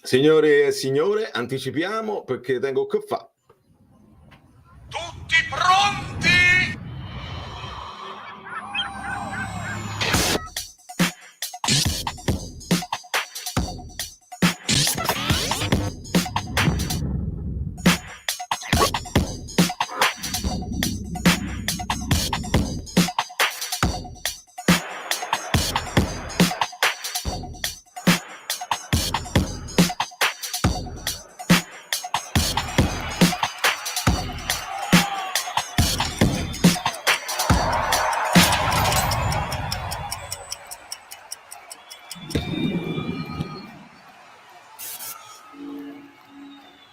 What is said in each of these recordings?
Signore e signore, anticipiamo perché tengo che fa. Tutti pronti?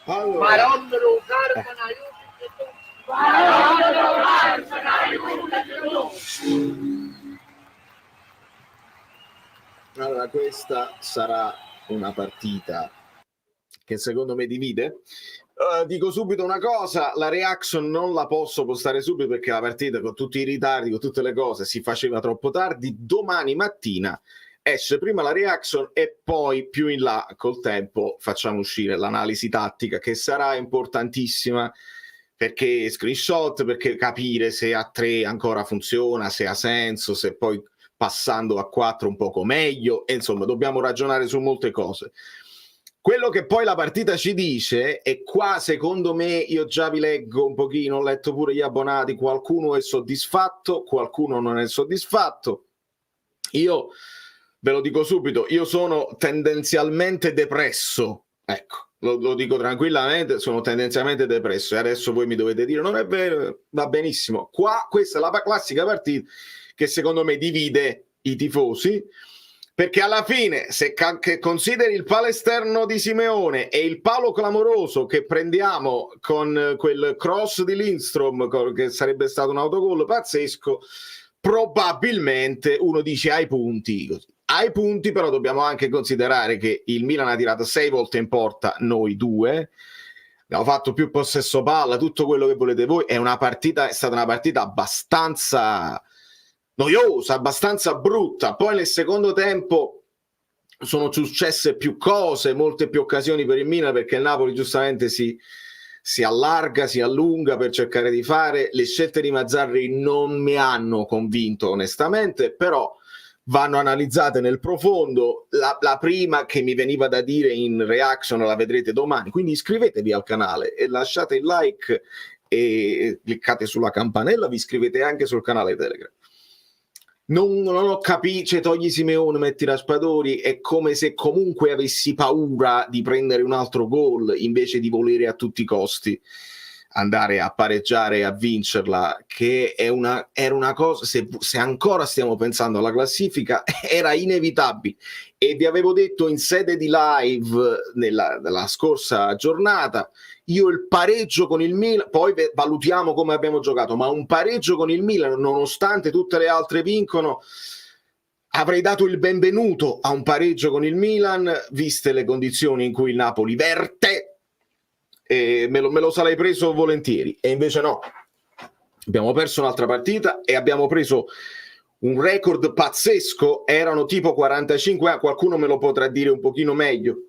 Allora, allora, questa sarà una partita che secondo me divide. Dico subito una cosa, la reaction non la posso postare subito perché la partita con tutti i ritardi, con tutte le cose, si faceva troppo tardi. Domani mattina esce prima la reaction e poi più in là col tempo facciamo uscire l'analisi tattica che sarà importantissima, perché screenshot, perché capire se a 3 ancora funziona, se ha senso, se poi passando a 4 un poco meglio, e insomma dobbiamo ragionare su molte cose. Quello che poi la partita ci dice, e qua secondo me io già vi leggo un pochino, ho letto pure gli abbonati, qualcuno è soddisfatto, qualcuno non è soddisfatto. Io ve lo dico subito, io sono tendenzialmente depresso, ecco, lo dico tranquillamente, sono tendenzialmente depresso e adesso voi mi dovete dire non è vero, va benissimo. Qua questa è la classica partita che secondo me divide i tifosi, perché alla fine se consideri il palo esterno di Simeone e il palo clamoroso che prendiamo con quel cross di Lindstrom, che sarebbe stato un autogol pazzesco, probabilmente uno dice ai punti. Ai punti però dobbiamo anche considerare che il Milan ha tirato 6 volte in porta, noi 2, abbiamo fatto più possesso palla, tutto quello che volete voi. È stata una partita abbastanza noiosa, abbastanza brutta. Poi nel secondo tempo sono successe più cose, molte più occasioni per il Milan, perché il Napoli giustamente si allarga, si allunga per cercare di fare. Le scelte di Mazzarri non mi hanno convinto onestamente, però vanno analizzate nel profondo. La prima che mi veniva da dire in reaction la vedrete domani, quindi iscrivetevi al canale e lasciate il like e cliccate sulla campanella, vi iscrivete anche sul canale Telegram. Non ho capito, cioè togli Simeone, metti Raspadori, è come se comunque avessi paura di prendere un altro gol invece di volere a tutti i costi andare a pareggiare e a vincerla, che era una cosa, se ancora stiamo pensando alla classifica, era inevitabile. E vi avevo detto in sede di live nella scorsa giornata, io il pareggio con il Milan, poi valutiamo come abbiamo giocato, ma un pareggio con il Milan, nonostante tutte le altre vincono, avrei dato il benvenuto a un pareggio con il Milan, viste le condizioni in cui il Napoli verte, e me lo sarei preso volentieri, e invece no. Abbiamo perso un'altra partita e abbiamo preso un record pazzesco. Erano tipo 45 anni, qualcuno me lo potrà dire un pochino meglio.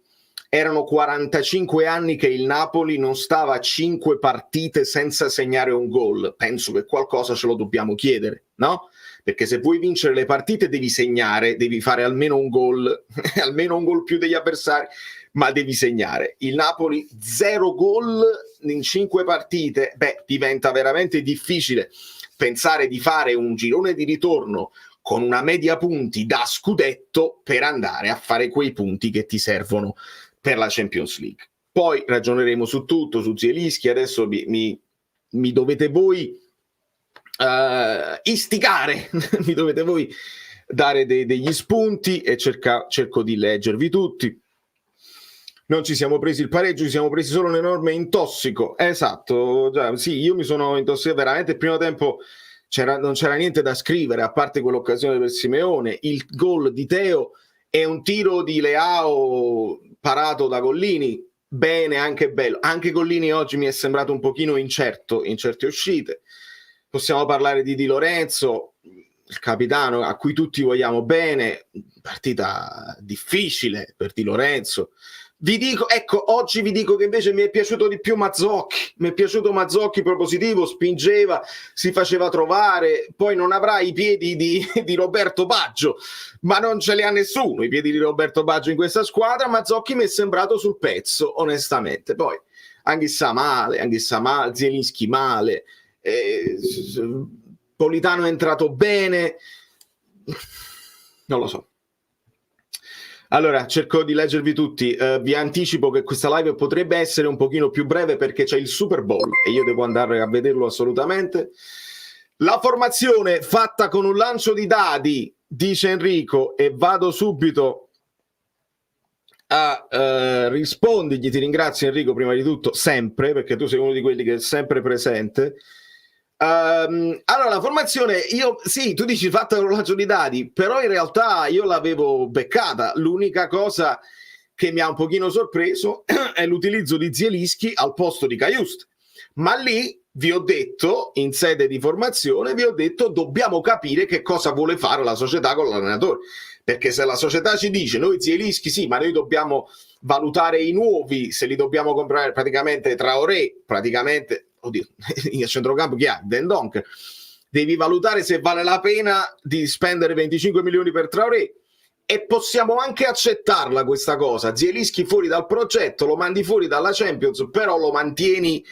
Erano 45 anni che il Napoli non stava a 5 partite senza segnare un gol. Penso che qualcosa ce lo dobbiamo chiedere, no? Perché se vuoi vincere le partite devi segnare, devi fare almeno un gol, almeno un gol più degli avversari, ma devi segnare. Il Napoli 0 gol in 5 partite, diventa veramente difficile pensare di fare un girone di ritorno con una media punti da scudetto per andare a fare quei punti che ti servono per la Champions League. Poi ragioneremo su tutto, su Zielinski. Adesso mi dovete voi istigare, mi dovete voi dare degli spunti e cerco di leggervi tutti. Non ci siamo presi il pareggio, ci siamo presi solo un enorme intossico. Esatto, sì, io mi sono intossicato veramente. Il primo tempo non c'era niente da scrivere, a parte quell'occasione per Simeone. Il gol di Teo è un tiro di Leao parato da Gollini, bene, anche bello. Anche Gollini oggi mi è sembrato un pochino incerto in certe uscite. Possiamo parlare di Di Lorenzo, il capitano a cui tutti vogliamo bene, partita difficile per Di Lorenzo. Vi dico, ecco, oggi vi dico che invece mi è piaciuto di più Mazzocchi, mi è piaciuto Mazzocchi propositivo, spingeva, si faceva trovare, poi non avrà i piedi di Roberto Baggio, ma non ce li ha nessuno i piedi di Roberto Baggio in questa squadra. Mazzocchi mi è sembrato sul pezzo, onestamente. Poi Anghissà male, Zielinski male, Politano è entrato bene, non lo so. Allora, cerco di leggervi tutti. Vi anticipo che questa live potrebbe essere un pochino più breve perché c'è il Super Bowl e io devo andare a vederlo assolutamente. La formazione fatta con un lancio di dadi, dice Enrico, e vado subito a rispondergli. Ti ringrazio Enrico prima di tutto, sempre, perché tu sei uno di quelli che è sempre presente. Allora, la formazione, sì, tu dici fatta con un lancio di dadi, però in realtà io l'avevo beccata. L'unica cosa che mi ha un pochino sorpreso è l'utilizzo di Zielinski al posto di Cajuste, ma lì vi ho detto, in sede di formazione, vi ho detto dobbiamo capire che cosa vuole fare la società con l'allenatore, perché se la società ci dice noi Zielinski sì, ma noi dobbiamo valutare i nuovi, se li dobbiamo comprare praticamente Traoré, praticamente oddio, in centrocampo chi ha? Dendonk. Devi valutare se vale la pena di spendere 25 milioni per Traoré, e possiamo anche accettarla questa cosa. Zielinski fuori dal progetto, lo mandi fuori dalla Champions, però lo mantieni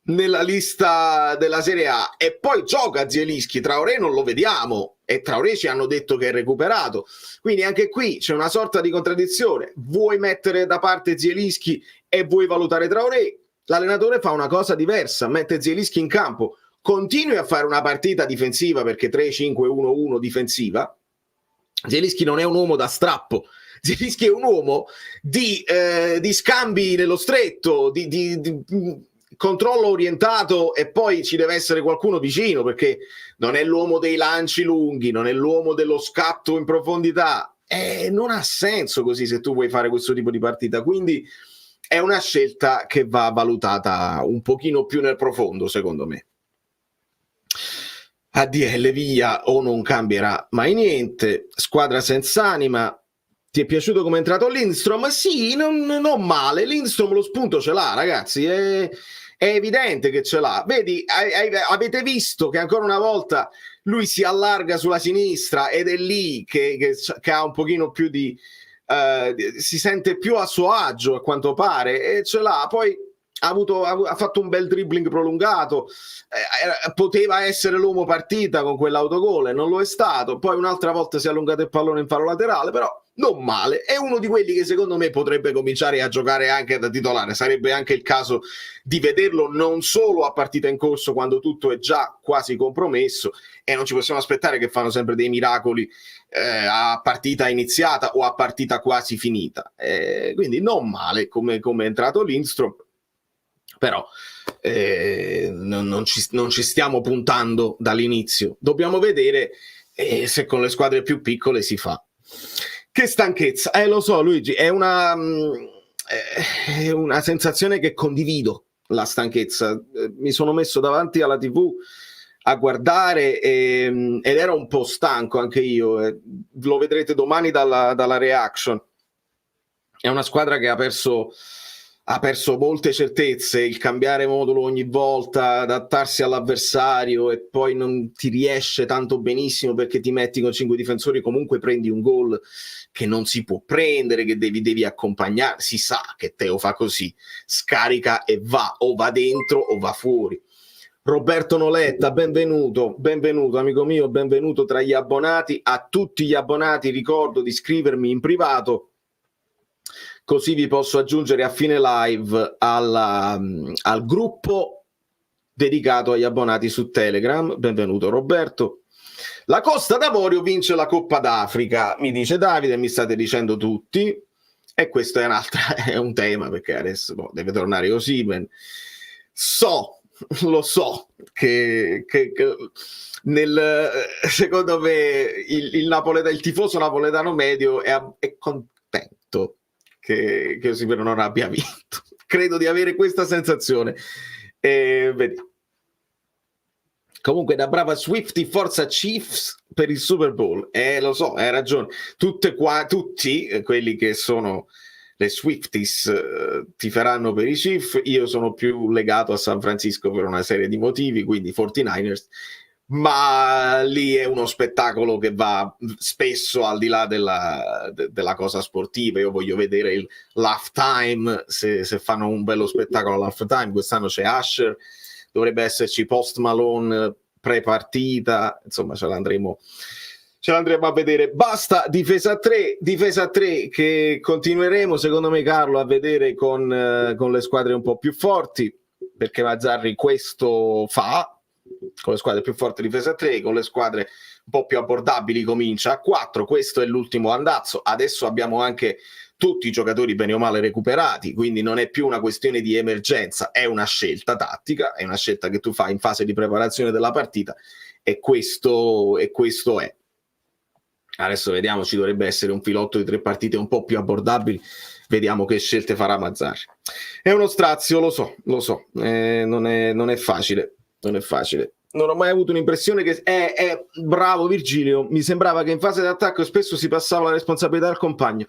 nella lista della Serie A e poi gioca Zielinski. Traoré non lo vediamo e Traoré ci hanno detto che è recuperato, quindi anche qui c'è una sorta di contraddizione. Vuoi mettere da parte Zielinski e vuoi valutare Traoré? L'allenatore fa una cosa diversa, mette Zielinski in campo, continui a fare una partita difensiva perché 3-5-1-1 difensiva. Zielinski non è un uomo da strappo, Zielinski è un uomo di scambi nello stretto, di controllo orientato, e poi ci deve essere qualcuno vicino, perché non è l'uomo dei lanci lunghi, non è l'uomo dello scatto in profondità. Non ha senso così se tu vuoi fare questo tipo di partita, quindi è una scelta che va valutata un pochino più nel profondo, secondo me. ADL via o non cambierà mai niente. Squadra senza anima. Ti è piaciuto come è entrato Lindstrom? Sì, non male. Lindstrom lo spunto ce l'ha, ragazzi. È evidente che ce l'ha. Vedi, avete visto che ancora una volta lui si allarga sulla sinistra ed è lì che ha un pochino più di... si sente più a suo agio, a quanto pare, e ce l'ha. Poi ha fatto un bel dribbling prolungato, poteva essere l'uomo partita con quell'autogol e non lo è stato. Poi un'altra volta si è allungato il pallone in fallo laterale, però non male. È uno di quelli che secondo me potrebbe cominciare a giocare anche da titolare. Sarebbe anche il caso di vederlo non solo a partita in corso, quando tutto è già quasi compromesso, e non ci possiamo aspettare che fanno sempre dei miracoli a partita iniziata o a partita quasi finita. Quindi non male come è entrato Lindstrom, però non ci stiamo puntando dall'inizio. Dobbiamo vedere se con le squadre più piccole si fa. Che stanchezza, lo so Luigi, è una sensazione che condivido, la stanchezza. Mi sono messo davanti alla TV a guardare ed ero un po' stanco anche io. Lo vedrete domani dalla reaction. È una squadra che ha perso molte certezze, il cambiare modulo ogni volta, adattarsi all'avversario, e poi non ti riesce tanto benissimo perché ti metti con 5 difensori, comunque prendi un gol che non si può prendere, che devi accompagnare. Si sa che Teo fa così, scarica e va, o va dentro o va fuori. Roberto Noletta, benvenuto amico mio, benvenuto tra gli abbonati. A tutti gli abbonati ricordo di scrivermi in privato, così vi posso aggiungere a fine live al gruppo dedicato agli abbonati su Telegram. Benvenuto Roberto. La Costa d'Avorio vince la Coppa d'Africa, mi dice Davide, mi state dicendo tutti, e questo è un tema, perché adesso deve tornare Osimhen. Lo so che secondo me il tifoso napoletano medio è contento che Osimhen non abbia vinto. Credo di avere questa sensazione. Vedi. Comunque da brava Swiftie, forza Chiefs per il Super Bowl. Lo so, hai ragione. Tutti quelli che sono le Swifties tiferanno per i Chiefs. Io sono più legato a San Francisco per una serie di motivi, quindi 49ers. Ma lì è uno spettacolo che va spesso al di là della cosa sportiva. Io voglio vedere l'halftime, se fanno un bello spettacolo all'halftime. Quest'anno c'è Usher, dovrebbe esserci Post Malone pre-partita, insomma ce l'andremo a vedere. Basta difesa 3 che continueremo secondo me, Carlo, a vedere con le squadre un po' più forti, perché Mazzarri questo fa, con le squadre più forti difesa 3, con le squadre un po' più abbordabili comincia a 4. Questo è l'ultimo andazzo. Adesso abbiamo anche tutti i giocatori bene o male recuperati, quindi non è più una questione di emergenza, è una scelta tattica, è una scelta che tu fai in fase di preparazione della partita, e questo è. Adesso vediamo, ci dovrebbe essere un filotto di 3 partite un po' più abbordabili, vediamo che scelte farà Mazzarri. È uno strazio, lo so, non è facile. Non ho mai avuto un'impressione che è bravo Virgilio, mi sembrava che in fase d'attacco spesso si passava la responsabilità al compagno,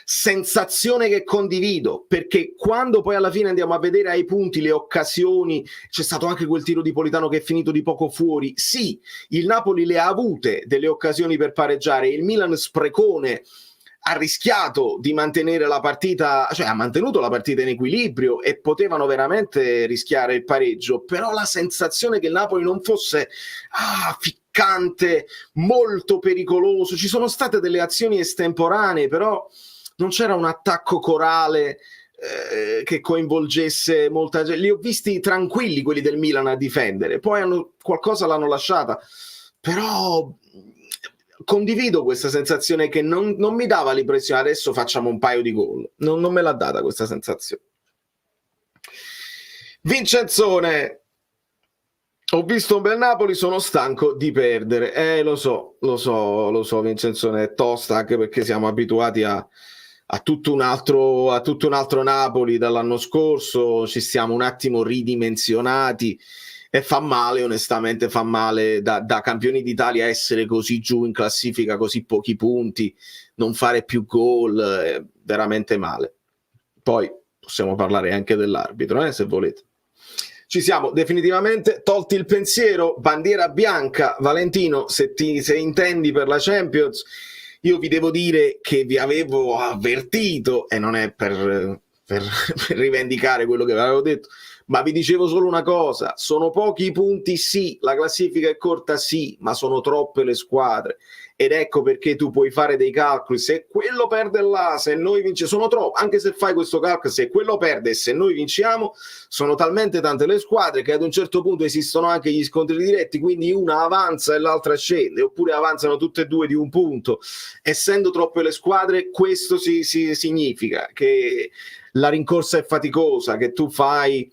sensazione che condivido, perché quando poi alla fine andiamo a vedere ai punti le occasioni, c'è stato anche quel tiro di Politano che è finito di poco fuori, sì, il Napoli le ha avute delle occasioni per pareggiare, il Milan sprecone ha rischiato di mantenere la partita, cioè ha mantenuto la partita in equilibrio e potevano veramente rischiare il pareggio, però la sensazione che il Napoli non fosse ficcante, molto pericoloso, ci sono state delle azioni estemporanee, però non c'era un attacco corale che coinvolgesse molta gente. Li ho visti tranquilli quelli del Milan a difendere, poi qualcosa l'hanno lasciata, però condivido questa sensazione che non mi dava l'impressione adesso facciamo un paio di gol, non me l'ha data questa sensazione. Vincenzone, ho visto un bel Napoli, sono stanco di perdere. Lo so Vincenzone, è tosta, anche perché siamo abituati a tutto un altro Napoli dall'anno scorso, ci siamo un attimo ridimensionati e fa male, onestamente fa male da campioni d'Italia essere così giù in classifica, così pochi punti, non fare più gol, veramente male. Poi possiamo parlare anche dell'arbitro, se volete. Ci siamo definitivamente tolti il pensiero, bandiera bianca. Valentino, se intendi per la Champions, io vi devo dire che vi avevo avvertito, e non è per rivendicare quello che vi avevo detto, ma vi dicevo solo una cosa: sono pochi i punti, sì, la classifica è corta, sì, ma sono troppe le squadre, ed ecco perché tu puoi fare dei calcoli, se quello perde là, se noi vinciamo, sono troppo, anche se fai questo calcolo, se quello perde e se noi vinciamo, sono talmente tante le squadre che ad un certo punto esistono anche gli scontri diretti, quindi una avanza e l'altra scende, oppure avanzano tutte e due di un punto. Essendo troppe le squadre, questo significa che la rincorsa è faticosa, che tu fai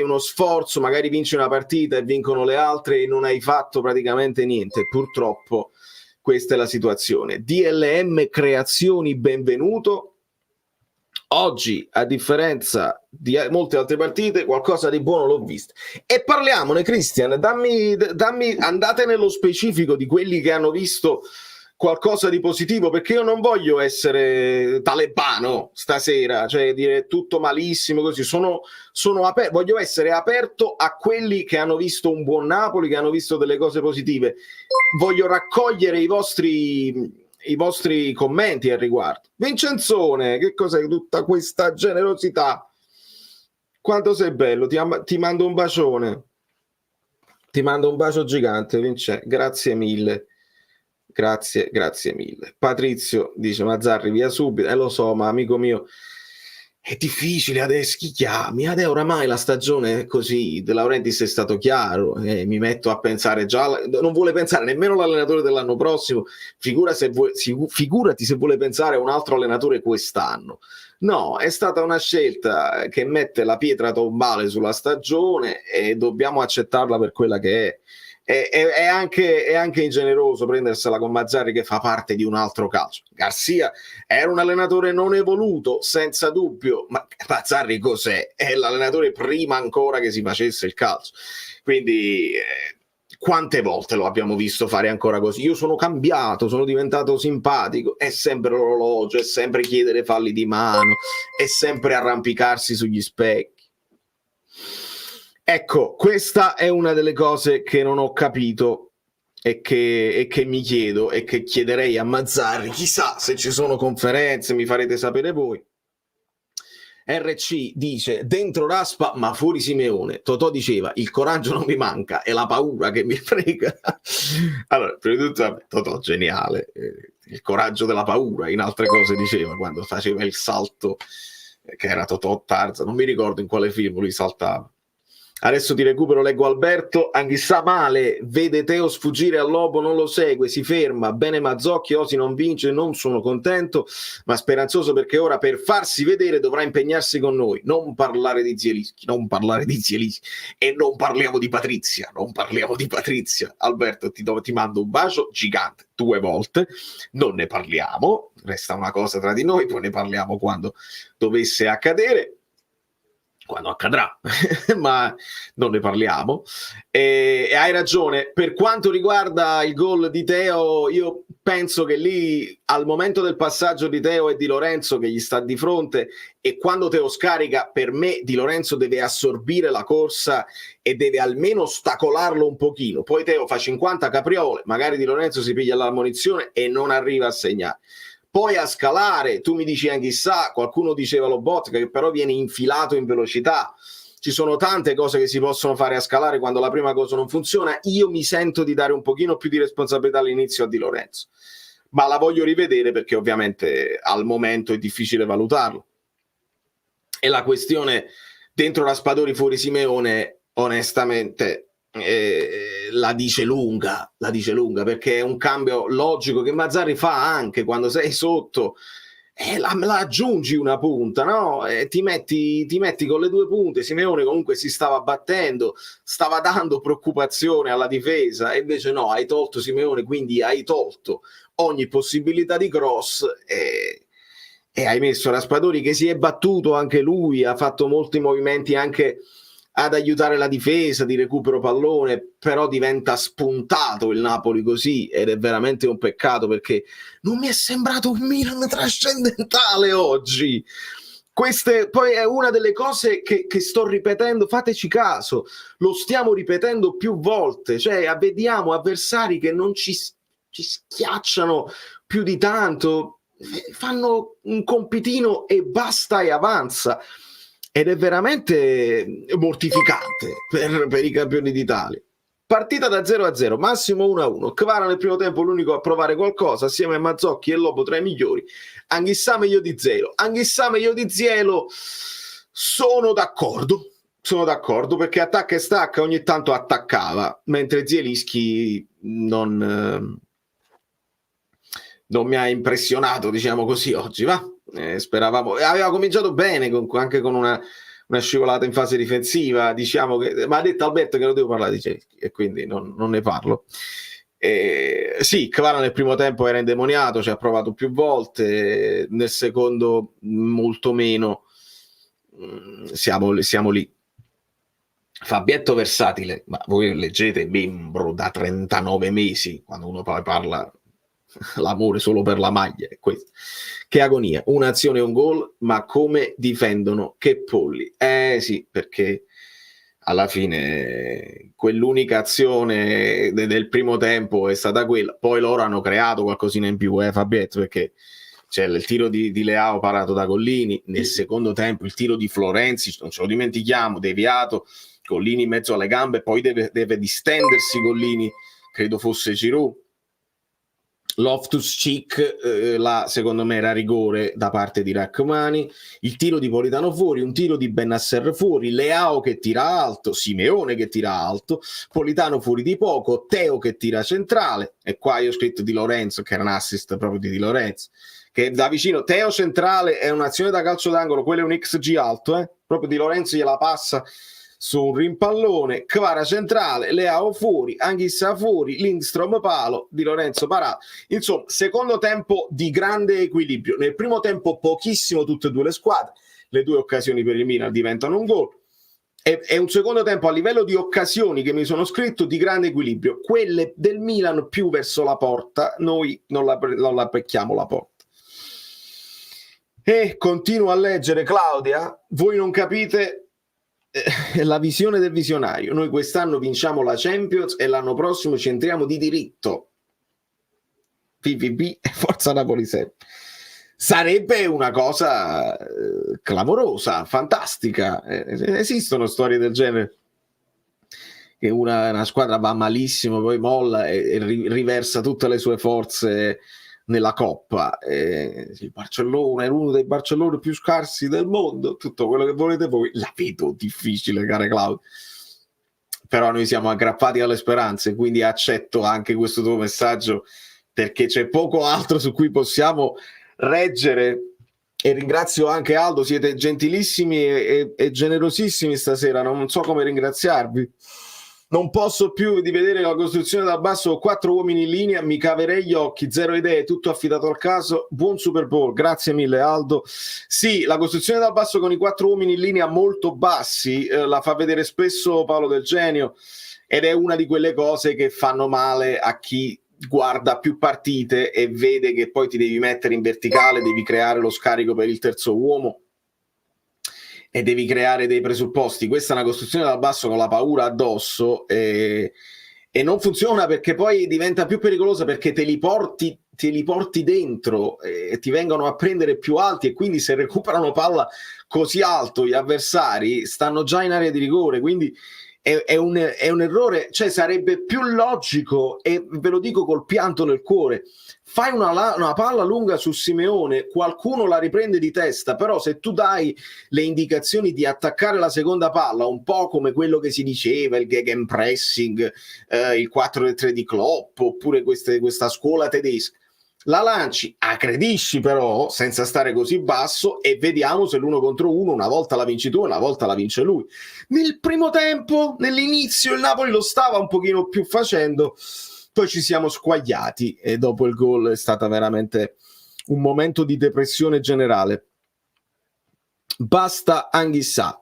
uno sforzo, magari vinci una partita e vincono le altre e non hai fatto praticamente niente. Purtroppo questa è la situazione. DLM Creazioni, benvenuto. Oggi, a differenza di molte altre partite, qualcosa di buono l'ho visto. E parliamone, Christian, dammi, andate nello specifico di quelli che hanno visto qualcosa di positivo, perché io non voglio essere talebano stasera, cioè dire tutto malissimo così, voglio essere aperto a quelli che hanno visto un buon Napoli, che hanno visto delle cose positive. Voglio raccogliere i vostri commenti al riguardo. Vincenzone, che cos'è tutta questa generosità? Quanto sei bello, ti mando un bacione, ti mando un bacio gigante, Vincenzo, grazie mille. Grazie mille. Patrizio dice: Mazzarri via subito. Lo so, ma amico mio, è difficile adesso, chi chiami? Adesso oramai la stagione è così. De Laurentiis è stato chiaro, mi metto a pensare già, non vuole pensare nemmeno l'allenatore dell'anno prossimo, figurati se vuole pensare a un altro allenatore quest'anno. No, è stata una scelta che mette la pietra tombale sulla stagione e dobbiamo accettarla per quella che è. È anche ingeneroso prendersela con Mazzarri, che fa parte di un altro calcio. Garcia era un allenatore non evoluto, senza dubbio, ma Mazzarri cos'è? È l'allenatore prima ancora che si facesse il calcio. Quindi quante volte lo abbiamo visto fare ancora così? Io sono cambiato, sono diventato simpatico, è sempre l'orologio, è sempre chiedere falli di mano, è sempre arrampicarsi sugli specchi. Ecco, questa è una delle cose che non ho capito e che mi chiedo e che chiederei a Mazzarri. Chissà se ci sono conferenze, mi farete sapere voi. RC dice dentro Raspa ma fuori Simeone. Totò diceva il coraggio non mi manca, è la paura che mi frega. Allora, prima di tutto, Totò geniale, il coraggio della paura, in altre cose diceva quando faceva il salto, che era Totò Tarzan, non mi ricordo in quale film lui saltava. Adesso ti recupero, leggo Alberto. Anch'issa male, vede Teo sfuggire al lobo, non lo segue, si ferma. Bene Mazzocchi, Osi non vince, non sono contento, ma speranzoso perché ora per farsi vedere dovrà impegnarsi con noi. Non parlare di Zielinski, non parlare di Zielinski. E non parliamo di Patrizia, non parliamo di Patrizia. Alberto, ti mando un bacio gigante 2 volte, non ne parliamo, resta una cosa tra di noi, poi ne parliamo quando dovesse accadere. Quando accadrà, ma non ne parliamo. E hai ragione, per quanto riguarda il gol di Teo, io penso che lì al momento del passaggio di Teo e di Lorenzo che gli sta di fronte, e quando Teo scarica, per me Di Lorenzo deve assorbire la corsa e deve almeno ostacolarlo un pochino. Poi Teo fa 50 capriole, magari Di Lorenzo si piglia l'ammonizione e non arriva a segnare. Poi a scalare, tu mi dici Anghissà, qualcuno diceva Lobotka che però viene infilato in velocità. Ci sono tante cose che si possono fare a scalare quando la prima cosa non funziona. Io mi sento di dare un pochino più di responsabilità all'inizio a Di Lorenzo, ma la voglio rivedere perché ovviamente al momento è difficile valutarlo. E la questione dentro Raspadori fuori Simeone, onestamente, la dice lunga, perché è un cambio logico che Mazzarri fa anche quando sei sotto, la aggiungi una punta, no? Ti metti con le 2 punte. Simeone comunque si stava battendo, stava dando preoccupazione alla difesa, e invece no, hai tolto Simeone, quindi hai tolto ogni possibilità di cross e hai messo Raspadori che si è battuto anche lui, ha fatto molti movimenti anche ad aiutare la difesa di recupero pallone, però diventa spuntato il Napoli così, ed è veramente un peccato perché non mi è sembrato un Milan trascendentale oggi. Queste poi è una delle cose che sto ripetendo, fateci caso, lo stiamo ripetendo più volte, cioè vediamo avversari che non ci schiacciano più di tanto, fanno un compitino e basta e avanza. Ed è veramente mortificante per i campioni d'Italia. Partita da 0-0, massimo 1-1. Kvara nel primo tempo l'unico a provare qualcosa, assieme a Mazzocchi e Lobo tra i migliori. Anghissà meglio di Zelo. Anghissà meglio di Zielo. Sono d'accordo perché attacca e stacca, ogni tanto attaccava, mentre Zielinski non mi ha impressionato, diciamo così, oggi, va? Speravamo, aveva cominciato bene anche con una scivolata in fase difensiva, diciamo che, ma ha detto Alberto che non devo parlare di Zielinski e quindi non ne parlo. Sì, Kvara nel primo tempo era indemoniato, ci ha provato più volte, nel secondo molto meno. Siamo lì. Fabietto versatile, ma voi leggete membro da 39 mesi, quando uno poi parla l'amore solo per la maglia, è questo. Che agonia, un'azione e un gol, ma come difendono, che polli. Sì, perché alla fine quell'unica azione del primo tempo è stata quella, poi loro hanno creato qualcosina in più, Fabietto, perché c'è il tiro di Leao parato da Gollini, nel secondo tempo il tiro di Florenzi, non ce lo dimentichiamo, deviato, Gollini in mezzo alle gambe, poi deve distendersi Gollini, credo fosse Giroud. Loftus-Cheek, là secondo me era rigore da parte di Rachmani, il tiro di Politano fuori, un tiro di Bennacer fuori, Leao che tira alto, Simeone che tira alto, Politano fuori di poco, Teo che tira centrale, e qua io ho scritto Di Lorenzo, che era un assist proprio di Lorenzo, che da vicino, Teo centrale è un'azione da calcio d'angolo, quello è un XG alto, proprio Di Lorenzo gliela passa su un rimpallone, Kvara centrale, Leao fuori, Anghissà fuori, Lindstrom palo, Di Lorenzo parato. Insomma, secondo tempo di grande equilibrio. Nel primo tempo pochissimo tutte e due le squadre, le 2 occasioni per il Milan diventano un gol è un secondo tempo a livello di occasioni che mi sono scritto di grande equilibrio, quelle del Milan più verso la porta, noi non la becchiamo la porta. E continuo a leggere, Claudia, voi non capite la visione del visionario, noi quest'anno vinciamo la Champions e l'anno prossimo ci entriamo di diritto, PVB e Forza Napoli 7. Sarebbe una cosa clamorosa, fantastica. Esistono storie del genere, che una squadra va malissimo, poi molla e riversa tutte le sue forze nella Coppa. Il Barcellona è uno dei Barcellona più scarsi del mondo, tutto quello che volete voi. La vedo difficile, cara Claudia, però noi siamo aggrappati alle speranze, quindi accetto anche questo tuo messaggio, perché c'è poco altro su cui possiamo reggere. E ringrazio anche Aldo, siete gentilissimi e generosissimi stasera, non so come ringraziarvi. Non posso più di vedere la costruzione dal basso, 4 uomini in linea, mi caverei gli occhi, 0 idee, tutto affidato al caso. Buon Super Bowl, grazie mille Aldo. Sì, la costruzione dal basso con i 4 uomini in linea molto bassi, la fa vedere spesso Paolo Del Genio, ed è una di quelle cose che fanno male a chi guarda più partite e vede che poi ti devi mettere in verticale, devi creare lo scarico per il terzo uomo e devi creare dei presupposti. Questa è una costruzione dal basso con la paura addosso e non funziona, perché poi diventa più pericolosa, perché te li porti dentro e ti vengono a prendere più alti, e quindi se recuperano palla così alto gli avversari stanno già in area di rigore, quindi è un errore. Cioè sarebbe più logico, e ve lo dico col pianto nel cuore, fai una palla lunga su Simeone, qualcuno la riprende di testa, però se tu dai le indicazioni di attaccare la seconda palla, un po' come quello che si diceva, il gegenpressing, il 4-3 di Klopp, oppure questa scuola tedesca, la lanci, aggredisci però senza stare così basso e vediamo se l'1 contro 1 una volta la vinci tu, una volta la vince lui. Nel primo tempo, nell'inizio, il Napoli lo stava un pochino più facendo, poi ci siamo squagliati e dopo il gol è stata veramente un momento di depressione generale. Basta Anghissà.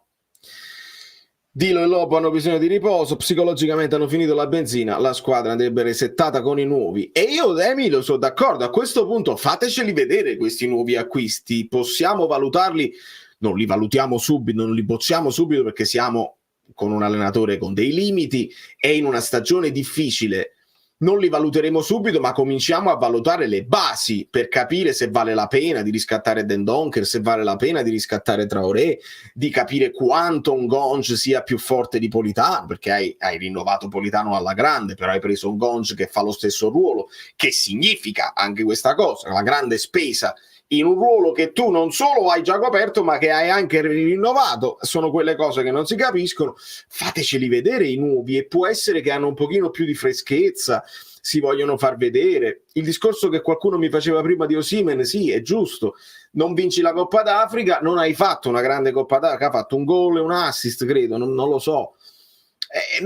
Dilo e Lobo hanno bisogno di riposo, psicologicamente hanno finito la benzina, la squadra andrebbe resettata con i nuovi. E io, Emilio, sono d'accordo, a questo punto fateceli vedere questi nuovi acquisti, possiamo valutarli, non li valutiamo subito, non li bocciamo subito, perché siamo con un allenatore con dei limiti e in una stagione difficile. Non li valuteremo subito, ma cominciamo a valutare le basi per capire se vale la pena di riscattare Dendoncker, se vale la pena di riscattare Traoré, di capire quanto un Gonge sia più forte di Politano, perché hai rinnovato Politano alla grande, però hai preso un Gonge che fa lo stesso ruolo, che significa anche questa cosa, la grande spesa in un ruolo che tu non solo hai già coperto, ma che hai anche rinnovato. Sono quelle cose che non si capiscono. Fateceli vedere i nuovi, e può essere che hanno un pochino più di freschezza, si vogliono far vedere. Il discorso che qualcuno mi faceva prima di Osimhen, sì, è giusto, non vinci la Coppa d'Africa, non hai fatto una grande Coppa d'Africa, ha fatto un gol e un assist, credo, non lo so.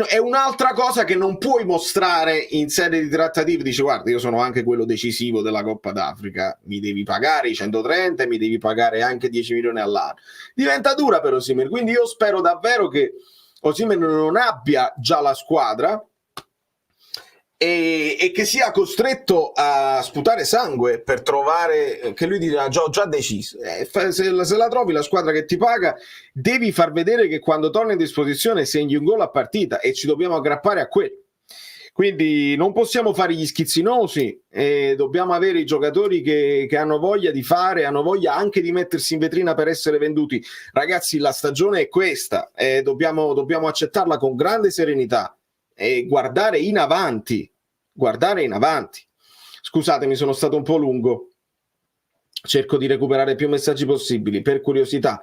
È un'altra cosa che non puoi mostrare in sede di trattative. Dici, guarda, io sono anche quello decisivo della Coppa d'Africa, mi devi pagare i 130 e mi devi pagare anche 10 milioni all'anno. Diventa dura per Osimhen, quindi io spero davvero che Osimhen non abbia già la squadra e che sia costretto a sputare sangue per trovare, che lui dirà ho già deciso. Se la trovi la squadra che ti paga, devi far vedere che quando torni a disposizione segni un gol a partita, e ci dobbiamo aggrappare a quello. Quindi non possiamo fare gli schizzinosi, dobbiamo avere i giocatori che hanno voglia di fare, hanno voglia anche di mettersi in vetrina per essere venduti. Ragazzi, la stagione è questa, dobbiamo accettarla con grande serenità e guardare in avanti. Scusatemi, sono stato un po' lungo, cerco di recuperare più messaggi possibili. Per curiosità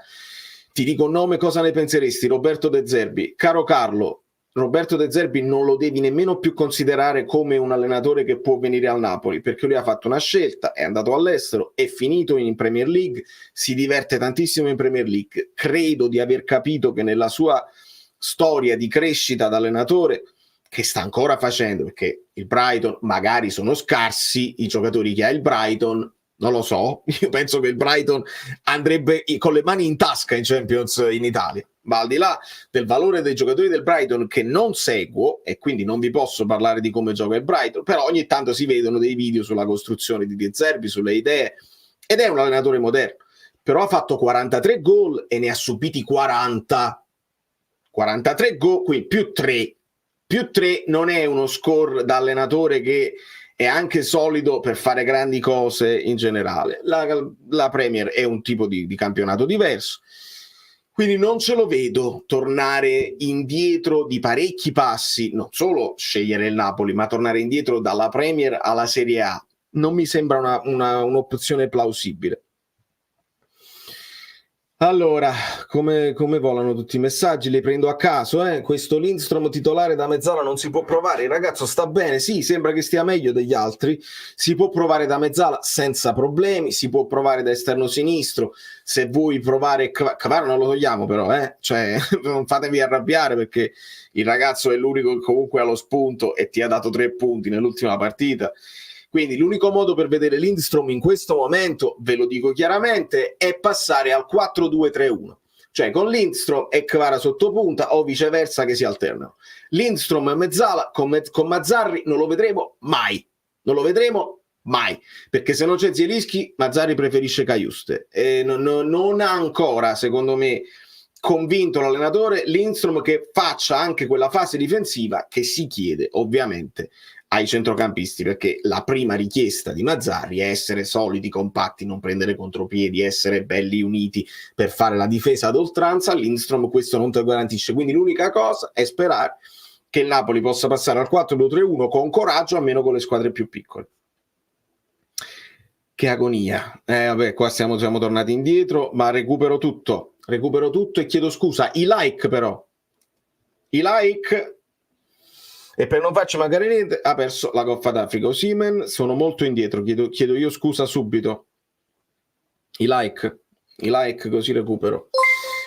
ti dico un nome, cosa ne penseresti? Roberto De Zerbi. Caro Carlo, Roberto De Zerbi non lo devi nemmeno più considerare come un allenatore che può venire al Napoli, perché lui ha fatto una scelta, è andato all'estero, è finito in Premier League, si diverte tantissimo in Premier League. Credo di aver capito che nella sua storia di crescita da allenatore, che sta ancora facendo, perché il Brighton magari sono scarsi i giocatori che ha il Brighton, non lo so, io penso che il Brighton andrebbe con le mani in tasca in Champions in Italia, ma al di là del valore dei giocatori del Brighton che non seguo e quindi non vi posso parlare di come gioca il Brighton, però ogni tanto si vedono dei video sulla costruzione di De Zerbi, sulle idee, ed è un allenatore moderno, però ha fatto 43 gol e ne ha subiti 40. 43 gol, quindi più 3 non è uno score da allenatore che è anche solido per fare grandi cose in generale. La Premier è un tipo di campionato diverso, quindi non ce lo vedo tornare indietro di parecchi passi, non solo scegliere il Napoli, ma tornare indietro dalla Premier alla Serie A. Non mi sembra un'opzione plausibile. Allora, come volano tutti i messaggi, li prendo a caso, questo Lindstrom titolare da mezzala non si può provare, il ragazzo sta bene, sì, sembra che stia meglio degli altri, si può provare da mezzala senza problemi, si può provare da esterno sinistro, se vuoi provare Kvara non lo togliamo però, cioè non fatevi arrabbiare perché il ragazzo è l'unico che comunque ha lo spunto e ti ha dato 3 punti nell'ultima partita. Quindi l'unico modo per vedere Lindstrom in questo momento, ve lo dico chiaramente, è passare al 4-2-3-1, cioè con Lindstrom e Kvara sotto punta o viceversa che si alternano. Lindstrom e mezzala con Mazzarri non lo vedremo mai, perché se non c'è Zielinski, Mazzarri preferisce Cajuste e non ha ancora, secondo me, convinto l'allenatore Lindstrom che faccia anche quella fase difensiva che si chiede ovviamente ai centrocampisti, perché la prima richiesta di Mazzarri è essere solidi, compatti, non prendere contropiedi, essere belli uniti per fare la difesa ad oltranza. Lindstrom questo non te lo garantisce, quindi l'unica cosa è sperare che il Napoli possa passare al 4-2-3-1 con coraggio, almeno con le squadre più piccole. Che agonia, vabbè, qua siamo tornati indietro, ma recupero tutto e chiedo scusa. I like e per non farci mancare niente ha perso la Coppa d'Africa. Osimhen, sono molto indietro, chiedo io scusa subito. I like così recupero.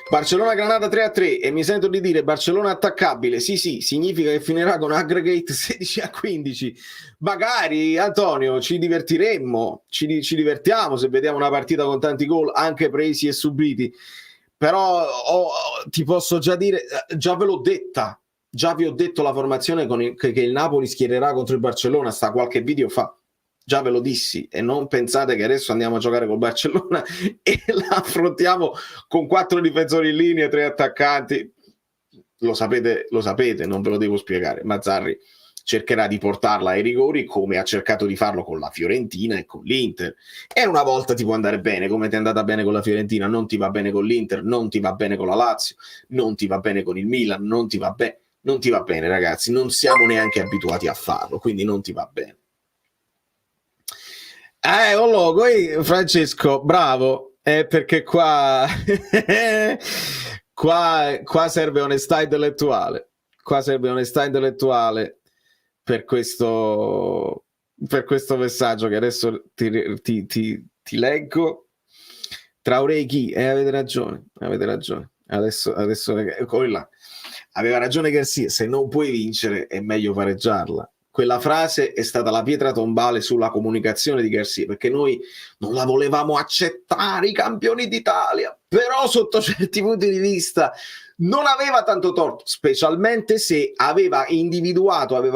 Barcellona-Granada 3-3 e mi sento di dire Barcellona attaccabile, sì, significa che finirà con aggregate 16-15. Magari, Antonio, ci divertiremmo, ci divertiamo se vediamo una partita con tanti gol anche presi e subiti, però ti posso già dire, già vi ho detto la formazione che il Napoli schiererà contro il Barcellona, sta qualche video fa. Già ve lo dissi, e non pensate che adesso andiamo a giocare col Barcellona e la affrontiamo con 4 difensori in linea, 3 attaccanti. Lo sapete, non ve lo devo spiegare. Mazzarri cercherà di portarla ai rigori come ha cercato di farlo con la Fiorentina e con l'Inter. E una volta ti può andare bene, come ti è andata bene con la Fiorentina, non ti va bene con l'Inter, non ti va bene con la Lazio, non ti va bene con il Milan, non ti va bene, ragazzi, non siamo neanche abituati a farlo, quindi non ti va bene. Francesco, bravo, perché qua serve onestà intellettuale. Per questo messaggio che adesso ti leggo. Traoré chi? Avete ragione. Adesso là. Aveva ragione Garcia, se non puoi vincere è meglio pareggiarla. Quella frase è stata la pietra tombale sulla comunicazione di Garcia, perché noi non la volevamo accettare i campioni d'Italia, però sotto certi punti di vista non aveva tanto torto, specialmente se aveva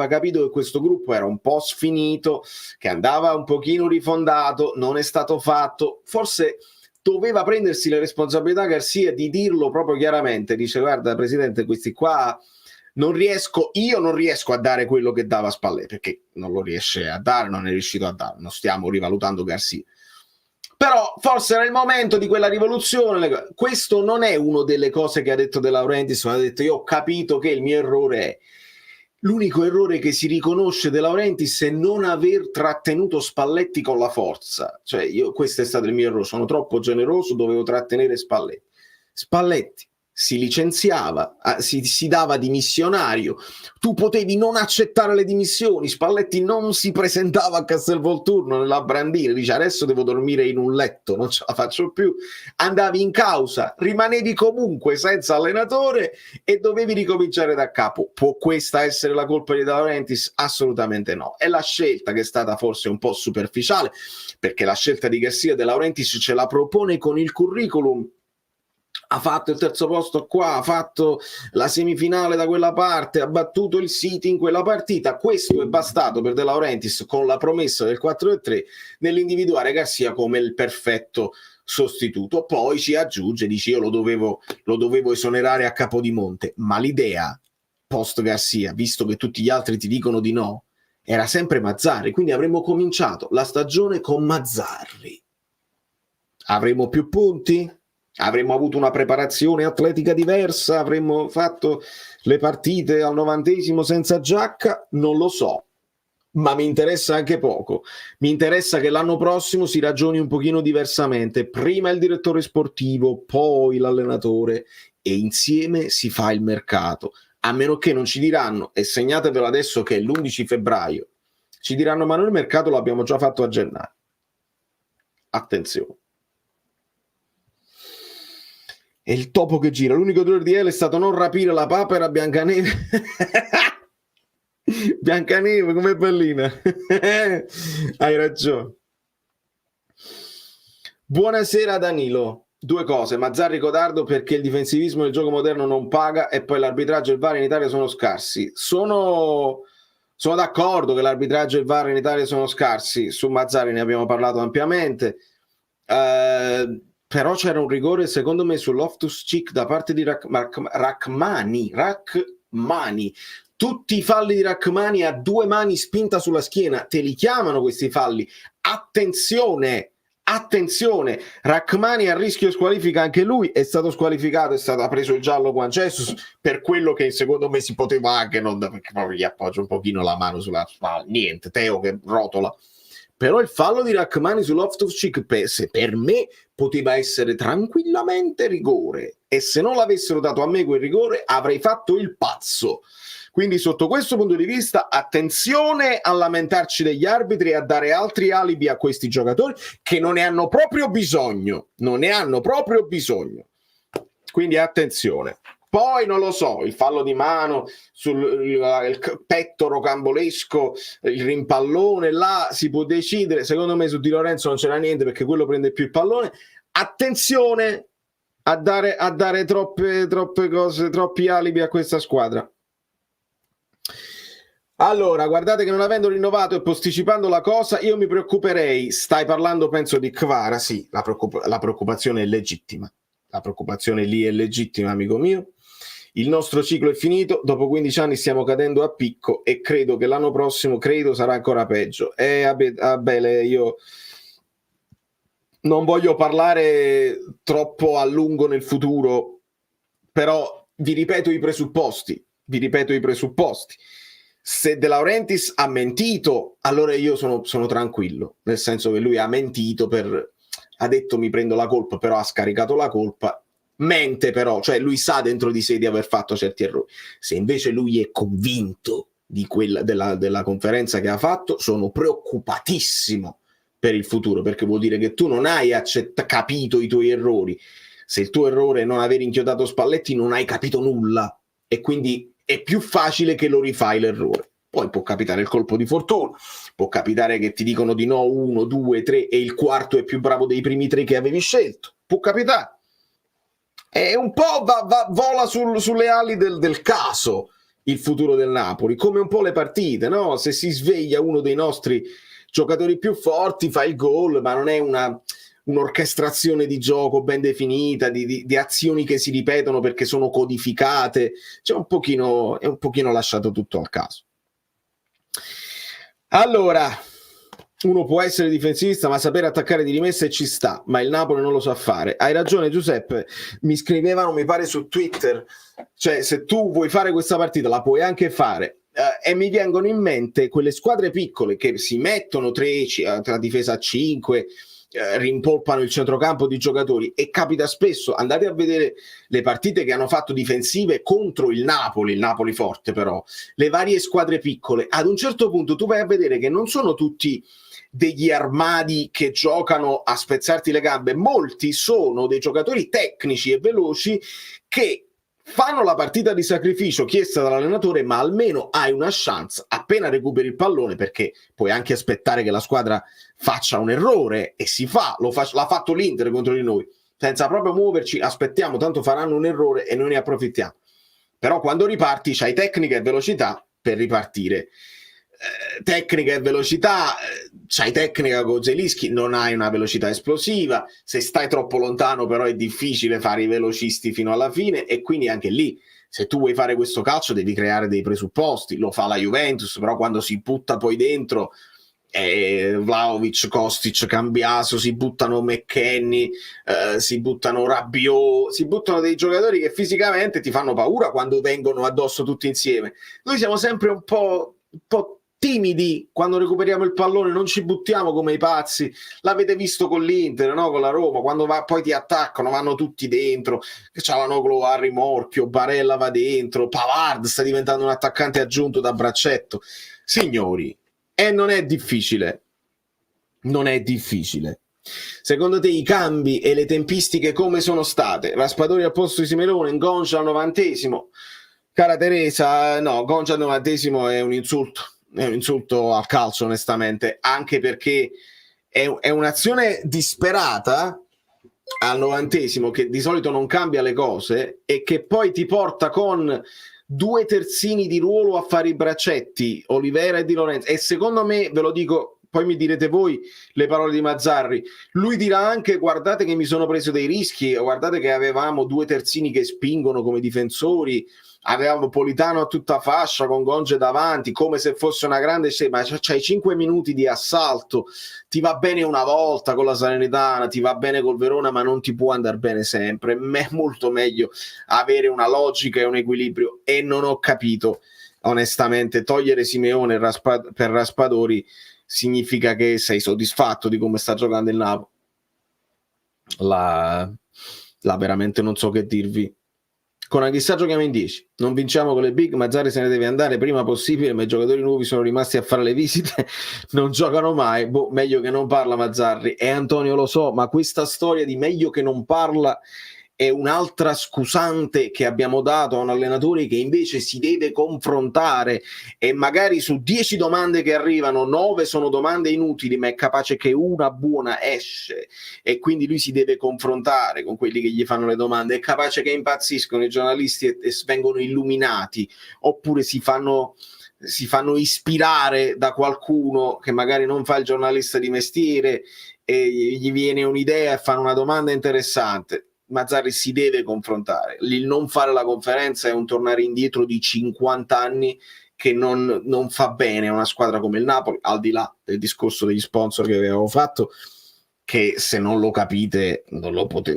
capito che questo gruppo era un po' sfinito, che andava un pochino rifondato, non è stato fatto, forse doveva prendersi le responsabilità Garcia di dirlo proprio chiaramente, dice guarda Presidente, questi qua non riesco a dare quello che dava Spalletti, perché non lo riesce a dare, non è riuscito a dare, non stiamo rivalutando Garcia, però forse era il momento di quella rivoluzione. Questo non è una delle cose che ha detto De Laurentiis, ma ha detto io ho capito che il mio errore è l'unico errore che si riconosce De Laurentiis è non aver trattenuto Spalletti con la forza, cioè questo è stato il mio errore, sono troppo generoso, dovevo trattenere Spalletti. si licenziava, si dava dimissionario, tu potevi non accettare le dimissioni, Spalletti non si presentava a Castelvolturno nella Brandira, dice adesso devo dormire in un letto, non ce la faccio più, andavi in causa, rimanevi comunque senza allenatore e dovevi ricominciare da capo. Può questa essere la colpa di De Laurentiis? Assolutamente no, è la scelta che è stata forse un po' superficiale, perché la scelta di Garcia De Laurentiis ce la propone con il curriculum. Ha fatto il terzo posto qua, ha fatto la semifinale da quella parte, ha battuto il City in quella partita. Questo è bastato per De Laurentiis, con la promessa del 4-3, nell'individuare Garcia come il perfetto sostituto. Poi ci aggiunge, dice io lo dovevo esonerare a Capodimonte, ma l'idea post Garcia, visto che tutti gli altri ti dicono di no, era sempre Mazzarri, quindi avremmo cominciato la stagione con Mazzarri. Avremmo più punti? Avremmo avuto una preparazione atletica diversa? Avremmo fatto le partite al 90° senza giacca? Non lo so, ma mi interessa anche poco. Mi interessa che l'anno prossimo si ragioni un pochino diversamente. Prima il direttore sportivo, poi l'allenatore e insieme si fa il mercato. A meno che non ci diranno, e segnatevelo adesso che è l'11 febbraio, ci diranno ma noi il mercato l'abbiamo già fatto a gennaio. Attenzione. E il topo che gira, l'unico dolore di Ele è stato non rapire la papera Biancaneve. Biancaneve come bellina. Hai ragione. Buonasera Danilo. Due cose, Mazzarri codardo perché il difensivismo del gioco moderno non paga e poi l'arbitraggio e il VAR in Italia sono scarsi. Sono d'accordo che l'arbitraggio e il VAR in Italia sono scarsi, su Mazzarri ne abbiamo parlato ampiamente. Però c'era un rigore secondo me su Loftus-Cheek da parte di Rachmani. Tutti i falli di Rachmani a due mani spinta sulla schiena, te li chiamano questi falli. Attenzione, Rachmani a rischio squalifica anche lui, è stato squalificato, ha preso il giallo Juan Jesus per quello che secondo me si poteva anche non, perché proprio gli appoggia un pochino la mano sulla spalla, niente, Teo che rotola. Però il fallo di Rachmani su Loftus-Cheek per me poteva essere tranquillamente rigore, e se non l'avessero dato a me quel rigore avrei fatto il pazzo. Quindi sotto questo punto di vista attenzione a lamentarci degli arbitri e a dare altri alibi a questi giocatori che non ne hanno proprio bisogno, quindi attenzione. Poi non lo so, il fallo di mano sul petto rocambolesco, il rimpallone, là si può decidere. Secondo me su Di Lorenzo non c'era niente perché quello prende più il pallone. Attenzione a dare troppe cose, troppi alibi a questa squadra. Allora, guardate che non avendo rinnovato e posticipando la cosa, io mi preoccuperei. Stai parlando, penso, di Kvara. Sì, la preoccupazione è legittima. La preoccupazione lì è legittima, amico mio. Il nostro ciclo è finito, dopo 15 anni stiamo cadendo a picco e credo che l'anno prossimo sarà ancora peggio. Abele, io non voglio parlare troppo a lungo nel futuro, però vi ripeto i presupposti. Se De Laurentiis ha mentito, allora io sono tranquillo, nel senso che lui ha mentito, ha detto mi prendo la colpa, però ha scaricato la colpa. Mente però, cioè lui sa dentro di sé di aver fatto certi errori. Se invece lui è convinto di della conferenza che ha fatto, sono preoccupatissimo per il futuro, perché vuol dire che tu non hai capito i tuoi errori. Se il tuo errore è non aver inchiodato Spalletti, non hai capito nulla e quindi è più facile che lo rifai l'errore. Poi può capitare il colpo di fortuna, può capitare che ti dicono di no 1, 2, 3 e il quarto è più bravo dei primi 3 che avevi scelto, può capitare. È un po' vola sulle ali del caso il futuro del Napoli, come un po' le partite, no? Se si sveglia uno dei nostri giocatori più forti, fa il gol, ma non è un'orchestrazione di gioco ben definita, di azioni che si ripetono perché sono codificate, è un pochino lasciato tutto al caso. Allora, uno può essere difensivista ma sapere attaccare di rimessa e ci sta, ma il Napoli non lo sa fare. Hai ragione Giuseppe, mi scrivevano mi pare su Twitter, cioè se tu vuoi fare questa partita la puoi anche fare, e mi vengono in mente quelle squadre piccole che si mettono 3 tra difesa a 5 rimpolpano il centrocampo di giocatori, e capita spesso. Andate a vedere le partite che hanno fatto difensive contro il Napoli forte, però le varie squadre piccole, ad un certo punto tu vai a vedere che non sono tutti degli armadi che giocano a spezzarti le gambe, molti sono dei giocatori tecnici e veloci che fanno la partita di sacrificio chiesta dall'allenatore, ma almeno hai una chance appena recuperi il pallone, perché puoi anche aspettare che la squadra faccia un errore, e l'ha fatto l'Inter contro di noi, senza proprio muoverci, aspettiamo, tanto faranno un errore e noi ne approfittiamo. Però quando riparti c'hai tecnica e velocità per ripartire. Tecnica e velocità, c'hai tecnica con Zelinski, non hai una velocità esplosiva, se stai troppo lontano però è difficile fare i velocisti fino alla fine, e quindi anche lì, se tu vuoi fare questo calcio devi creare dei presupposti. Lo fa la Juventus, però quando si butta poi dentro Vlahovic, Kostic, Cambiaso, si buttano McKennie, si buttano Rabiot, si buttano dei giocatori che fisicamente ti fanno paura quando vengono addosso tutti insieme. Noi siamo sempre un po' timidi quando recuperiamo il pallone, non ci buttiamo come i pazzi. L'avete visto con l'Inter, no? Con la Roma, quando poi ti attaccano, vanno tutti dentro, che c'Alanoglu a rimorchio, Barella va dentro, Pavard sta diventando un attaccante aggiunto da braccetto. Signori, non è difficile. Secondo te i cambi e le tempistiche come sono state? Raspadori al posto di Simeone, Ngonja al 90°. Cara Teresa, no, Ngonja al 90° è un insulto al calcio, onestamente, anche perché è un'azione disperata al 90° che di solito non cambia le cose, e che poi ti porta con 2 terzini di ruolo a fare i braccetti, Olivera e Di Lorenzo. E secondo me, ve lo dico, poi mi direte voi le parole di Mazzarri, lui dirà anche: guardate che mi sono preso dei rischi, guardate che avevamo 2 terzini che spingono come difensori, avevamo Politano a tutta fascia con Gonge davanti, come se fosse una grande scena, ma c'hai 5 minuti di assalto, ti va bene una volta con la Salernitana, ti va bene col Verona, ma non ti può andare bene sempre. È molto meglio avere una logica e un equilibrio, e non ho capito, onestamente, togliere Simeone per Raspadori significa che sei soddisfatto di come sta giocando il Napoli. La veramente non so che dirvi. Con Anghissà giochiamo in 10, non vinciamo con le big, Mazzarri se ne deve andare prima possibile, ma i giocatori nuovi sono rimasti a fare le visite, non giocano mai. Meglio che non parla Mazzarri. E Antonio, lo so, ma questa storia di meglio che non parla è un'altra scusante che abbiamo dato a un allenatore che invece si deve confrontare, e magari su 10 domande che arrivano 9 sono domande inutili, ma è capace che una buona esce, e quindi lui si deve confrontare con quelli che gli fanno le domande. È capace che impazziscono i giornalisti e vengono illuminati, oppure si fanno ispirare da qualcuno che magari non fa il giornalista di mestiere e gli viene un'idea e fanno una domanda interessante. Mazzarri si deve confrontare. Il non fare la conferenza è un tornare indietro di 50 anni che non fa bene a una squadra come il Napoli, al di là del discorso degli sponsor che avevo fatto, che se non lo capite,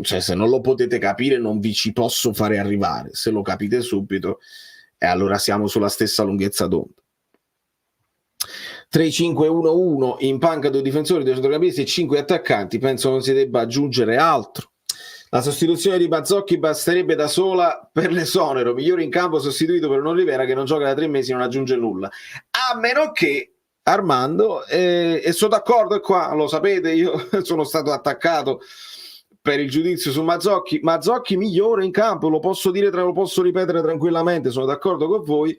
se non lo potete capire non vi ci posso fare arrivare. Se lo capite subito, e allora siamo sulla stessa lunghezza d'onda. 3-5-1-1, in panca 2 difensori, 2 centrocampisti e 5 attaccanti. Penso non si debba aggiungere altro. La sostituzione di Bazzocchi basterebbe da sola per l'esonero. Migliore in campo sostituito per un Olivera che non gioca da 3 mesi e non aggiunge nulla. A meno che, Armando, e sono d'accordo, e qua lo sapete, io sono stato attaccato per il giudizio su Mazzocchi. Mazzocchi migliore in campo, lo posso ripetere tranquillamente, sono d'accordo con voi.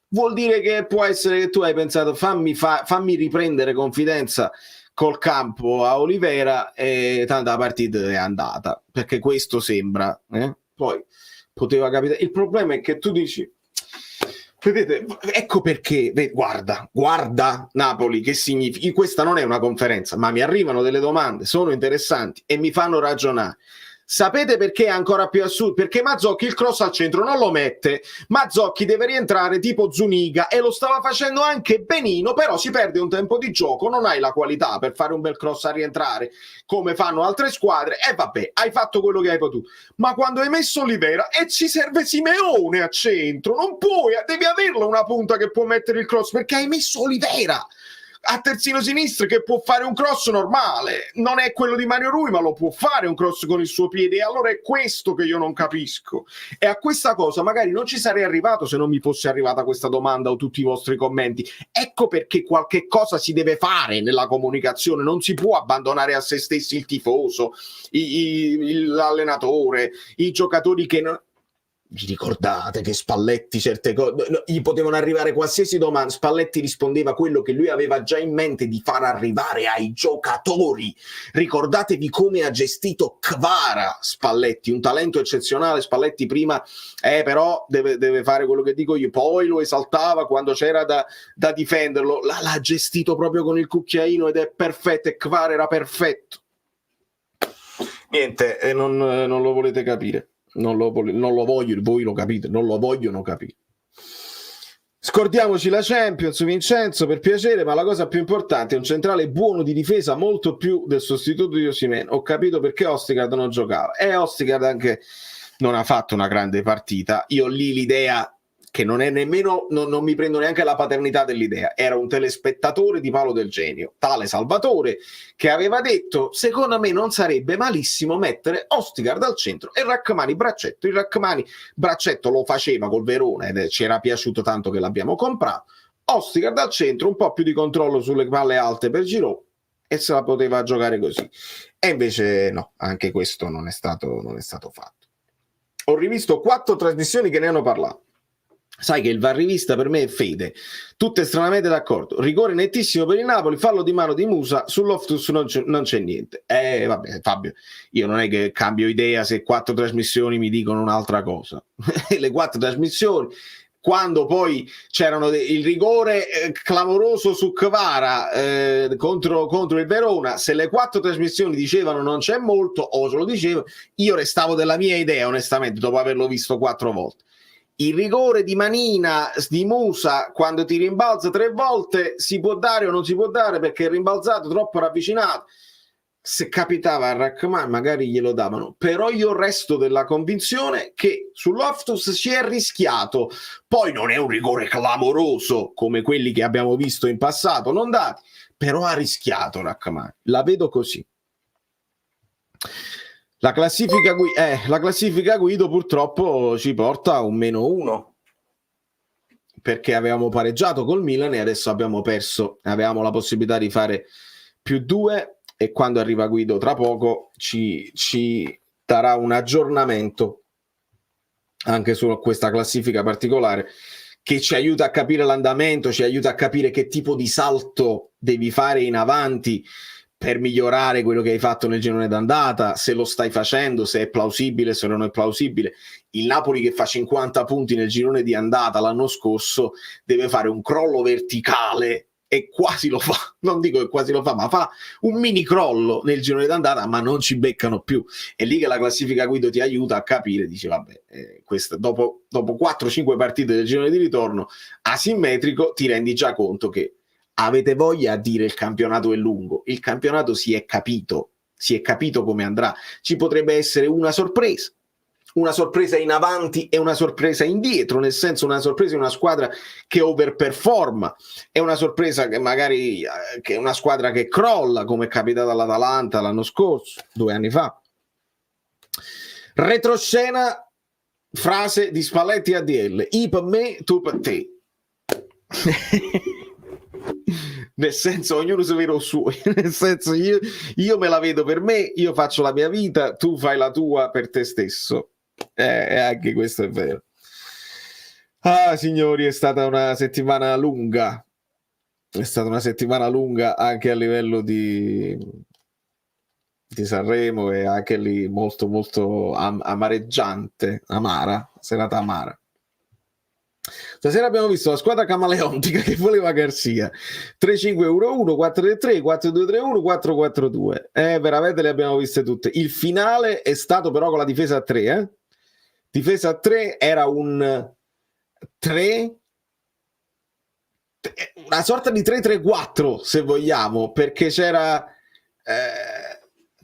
Vuol dire che può essere che tu hai pensato fammi riprendere confidenza col campo a Olivera, e tanto la partita è andata, perché questo sembra, poi poteva capitare. Il problema è che tu dici, vedete, ecco perché, guarda Napoli, che significa, questa non è una conferenza, ma mi arrivano delle domande, sono interessanti e mi fanno ragionare. Sapete perché è ancora più assurdo? Perché Mazzocchi il cross al centro non lo mette. Mazzocchi deve rientrare tipo Zuniga, e lo stava facendo anche benino, però si perde un tempo di gioco, non hai la qualità per fare un bel cross a rientrare come fanno altre squadre, e vabbè, hai fatto quello che hai potuto. Ma quando hai messo Olivera e ci serve Simeone a centro, non puoi, devi averlo una punta che può mettere il cross, perché hai messo Olivera. a terzino sinistro che può fare un cross normale, non è quello di Mario Rui, ma lo può fare un cross con il suo piede, e allora è questo che io non capisco. E a questa cosa magari non ci sarei arrivato se non mi fosse arrivata questa domanda o tutti i vostri commenti. Ecco perché qualche cosa si deve fare nella comunicazione, non si può abbandonare a se stessi il tifoso, l'allenatore, i giocatori che non... Vi ricordate che Spalletti certe cose, gli potevano arrivare qualsiasi domanda, Spalletti rispondeva quello che lui aveva già in mente di far arrivare ai giocatori. Ricordatevi come ha gestito Kvara Spalletti, un talento eccezionale. Spalletti prima però deve fare quello che dico io, poi lo esaltava quando c'era da difenderlo, l'ha gestito proprio con il cucchiaino ed è perfetto, e Kvara era perfetto. Niente, non lo volete capire. Non lo voglio, voi lo capite, non lo vogliono capire. Scordiamoci la Champions, Vincenzo, per piacere, ma la cosa più importante è un centrale buono di difesa, molto più del sostituto di Osimhen. Ho capito perché Ostergaard non giocava, e Ostergaard anche non ha fatto una grande partita. Io lì l'idea che non è nemmeno, non mi prendo neanche la paternità dell'idea, era un telespettatore di Paolo Del Genio, tale Salvatore, che aveva detto: secondo me non sarebbe malissimo mettere Ostergaard al centro e Rrahmani braccetto. Il Rrahmani braccetto lo faceva col Verona ed ci era piaciuto tanto che l'abbiamo comprato. Ostergaard al centro, un po' più di controllo sulle palle alte per Giroud, e se la poteva giocare così. E invece no, anche questo non è stato fatto. Ho rivisto 4 trasmissioni che ne hanno parlato. Sai che il VAR rivista per me è fede, tutte stranamente d'accordo. Rigore nettissimo per il Napoli, fallo di mano di Musa, su Loftus non c'è niente. Vabbè, Fabio, io non è che cambio idea se 4 trasmissioni mi dicono un'altra cosa. Le 4 trasmissioni, quando poi c'erano il rigore clamoroso su Kvara contro il Verona, se le 4 trasmissioni dicevano non c'è molto, o se lo dicevo, io restavo della mia idea, onestamente, dopo averlo visto 4 volte. Il rigore di manina di Musa quando ti rimbalza 3 volte si può dare o non si può dare perché è rimbalzato troppo ravvicinato. Se capitava a Rrahmani magari glielo davano, però io resto della convinzione che su Loftus si è rischiato. Poi non è un rigore clamoroso come quelli che abbiamo visto in passato, non dati, però ha rischiato Rrahmani, la vedo così. La classifica Guido purtroppo ci porta a un -1 perché avevamo pareggiato col Milan e adesso abbiamo perso, avevamo la possibilità di fare +2 e quando arriva Guido tra poco ci darà un aggiornamento anche su questa classifica particolare che ci aiuta a capire l'andamento, ci aiuta a capire che tipo di salto devi fare in avanti per migliorare quello che hai fatto nel girone d'andata, se lo stai facendo, se è plausibile, se non è plausibile. Il Napoli che fa 50 punti nel girone di andata l'anno scorso deve fare un crollo verticale e quasi lo fa, non dico che quasi lo fa, ma fa un mini crollo nel girone d'andata, ma non ci beccano più. È lì che la classifica Guido ti aiuta a capire, dice vabbè, dopo 4-5 partite del girone di ritorno asimmetrico ti rendi già conto che avete voglia a dire il campionato è lungo, il campionato si è capito come andrà. Ci potrebbe essere una sorpresa in avanti e una sorpresa indietro, nel senso una sorpresa in una squadra che overperforma e una sorpresa che magari che è una squadra che crolla, come è capitato all'Atalanta l'anno scorso, 2 anni fa. Retroscena, frase di Spalletti ADL: I per me, tu per te. Nel senso, ognuno si vede il suo, nel senso io me la vedo per me, io faccio la mia vita, tu fai la tua per te stesso. Anche questo è vero. Signori, è stata una settimana lunga, anche a livello di Sanremo, e anche lì molto molto amareggiante, serata amara. Stasera abbiamo visto la squadra camaleontica che voleva Garcia. 3-5-1-1, 4-3-3, 4-2-3-1, 4-4-2. Veramente le abbiamo viste tutte. Il finale è stato però con la difesa a 3. Difesa a 3 era un 3, una sorta di 3-3-4 se vogliamo, perché c'era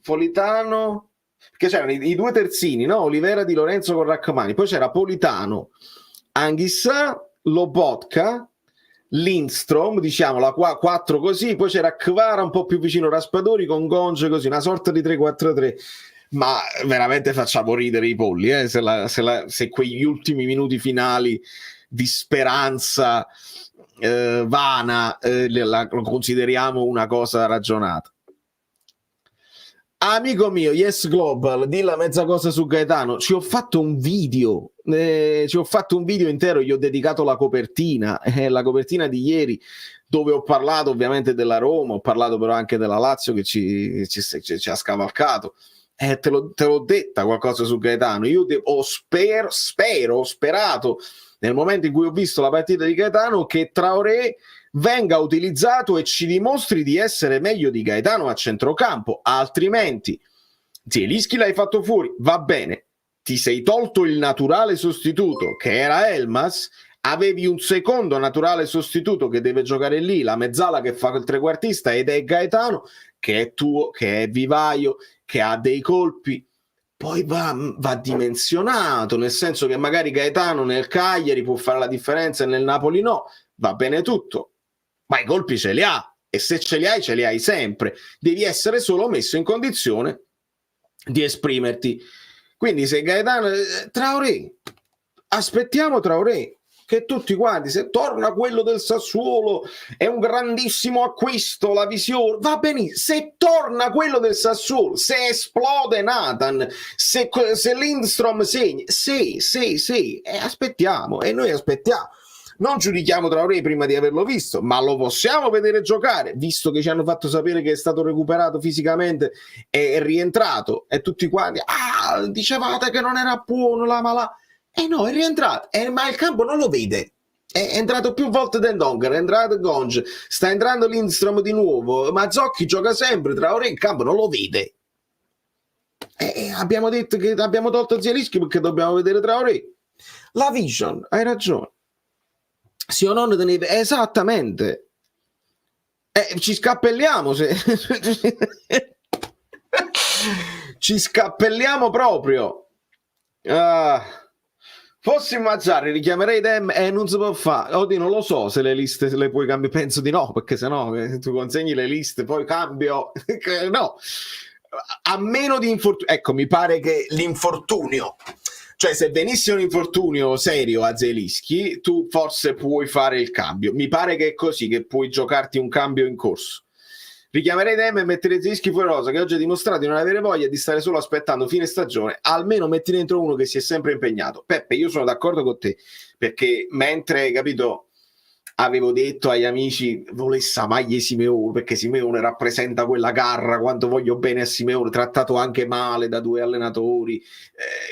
Politano, perché c'erano i 2 terzini, no? Olivera Di Lorenzo con Rrahmani, poi c'era Politano, Anghissà, Lobotka, Lindstrom, diciamo la 4 così, poi c'era Kvara un po' più vicino Raspadori con Gonge così, una sorta di 3-4-3. Ma veramente facciamo ridere i polli, se quegli ultimi minuti finali di speranza vana la consideriamo una cosa ragionata. Amico mio, Yes Global, di la mezza cosa su Gaetano. Ci ho fatto un video intero, gli ho dedicato la copertina di ieri, dove ho parlato ovviamente della Roma, ho parlato però anche della Lazio che ci ha scavalcato. Te l'ho detta qualcosa su Gaetano. Io ho sperato nel momento in cui ho visto la partita di Gaetano che Traoré venga utilizzato e ci dimostri di essere meglio di Gaetano a centrocampo, altrimenti Zielinski l'hai fatto fuori, va bene, ti sei tolto il naturale sostituto che era Elmas, avevi un secondo naturale sostituto che deve giocare lì, la mezzala che fa il trequartista ed è Gaetano, che è tuo, che è vivaio, che ha dei colpi, poi va dimensionato, nel senso che magari Gaetano nel Cagliari può fare la differenza e nel Napoli no, va bene tutto, ma i colpi ce li ha, e se ce li hai sempre, devi essere solo messo in condizione di esprimerti. Quindi se Gaetano Traoré, aspettiamo Traoré, che tutti quanti, se torna quello del Sassuolo è un grandissimo acquisto, la visione va benissimo, se torna quello del Sassuolo, se esplode Nathan, se Lindstrom segna, sì, aspettiamo, e noi aspettiamo. Non giudichiamo Traoré prima di averlo visto, ma lo possiamo vedere giocare, visto che ci hanno fatto sapere che è stato recuperato fisicamente e è rientrato, e tutti quanti dicevate che non era buono la malà. No, è rientrato, ma il campo non lo vede. È entrato più volte Dendonger, è entrato Gonge, sta entrando Lindstrom di nuovo, Mazzocchi gioca sempre, Traoré il campo non lo vede. Abbiamo detto che abbiamo tolto Zielinski perché dobbiamo vedere Traoré. La vision, hai ragione. Sì o no, esattamente. Ci scappelliamo ci scappelliamo proprio. Fossi Mazzarri richiamerei Dem e non si può fare. Oddio, non lo so se le liste le puoi cambiare, penso di no, perché sennò tu consegni le liste poi cambio. No, a meno di infortunio. Ecco, mi pare che l'infortunio, cioè se venisse un infortunio serio a Zielinski, tu forse puoi fare il cambio. Mi pare che è così, che puoi giocarti un cambio in corso. Richiamerei Dem e mettere Zielinski fuori rosa, che oggi ha dimostrato di non avere voglia di stare solo aspettando fine stagione. Almeno metti dentro uno che si è sempre impegnato. Peppe, io sono d'accordo con te, perché mentre, capito, avevo detto agli amici volesse la maglia Simeone, perché Simeone rappresenta quella garra, quanto voglio bene a Simeone, trattato anche male da due allenatori,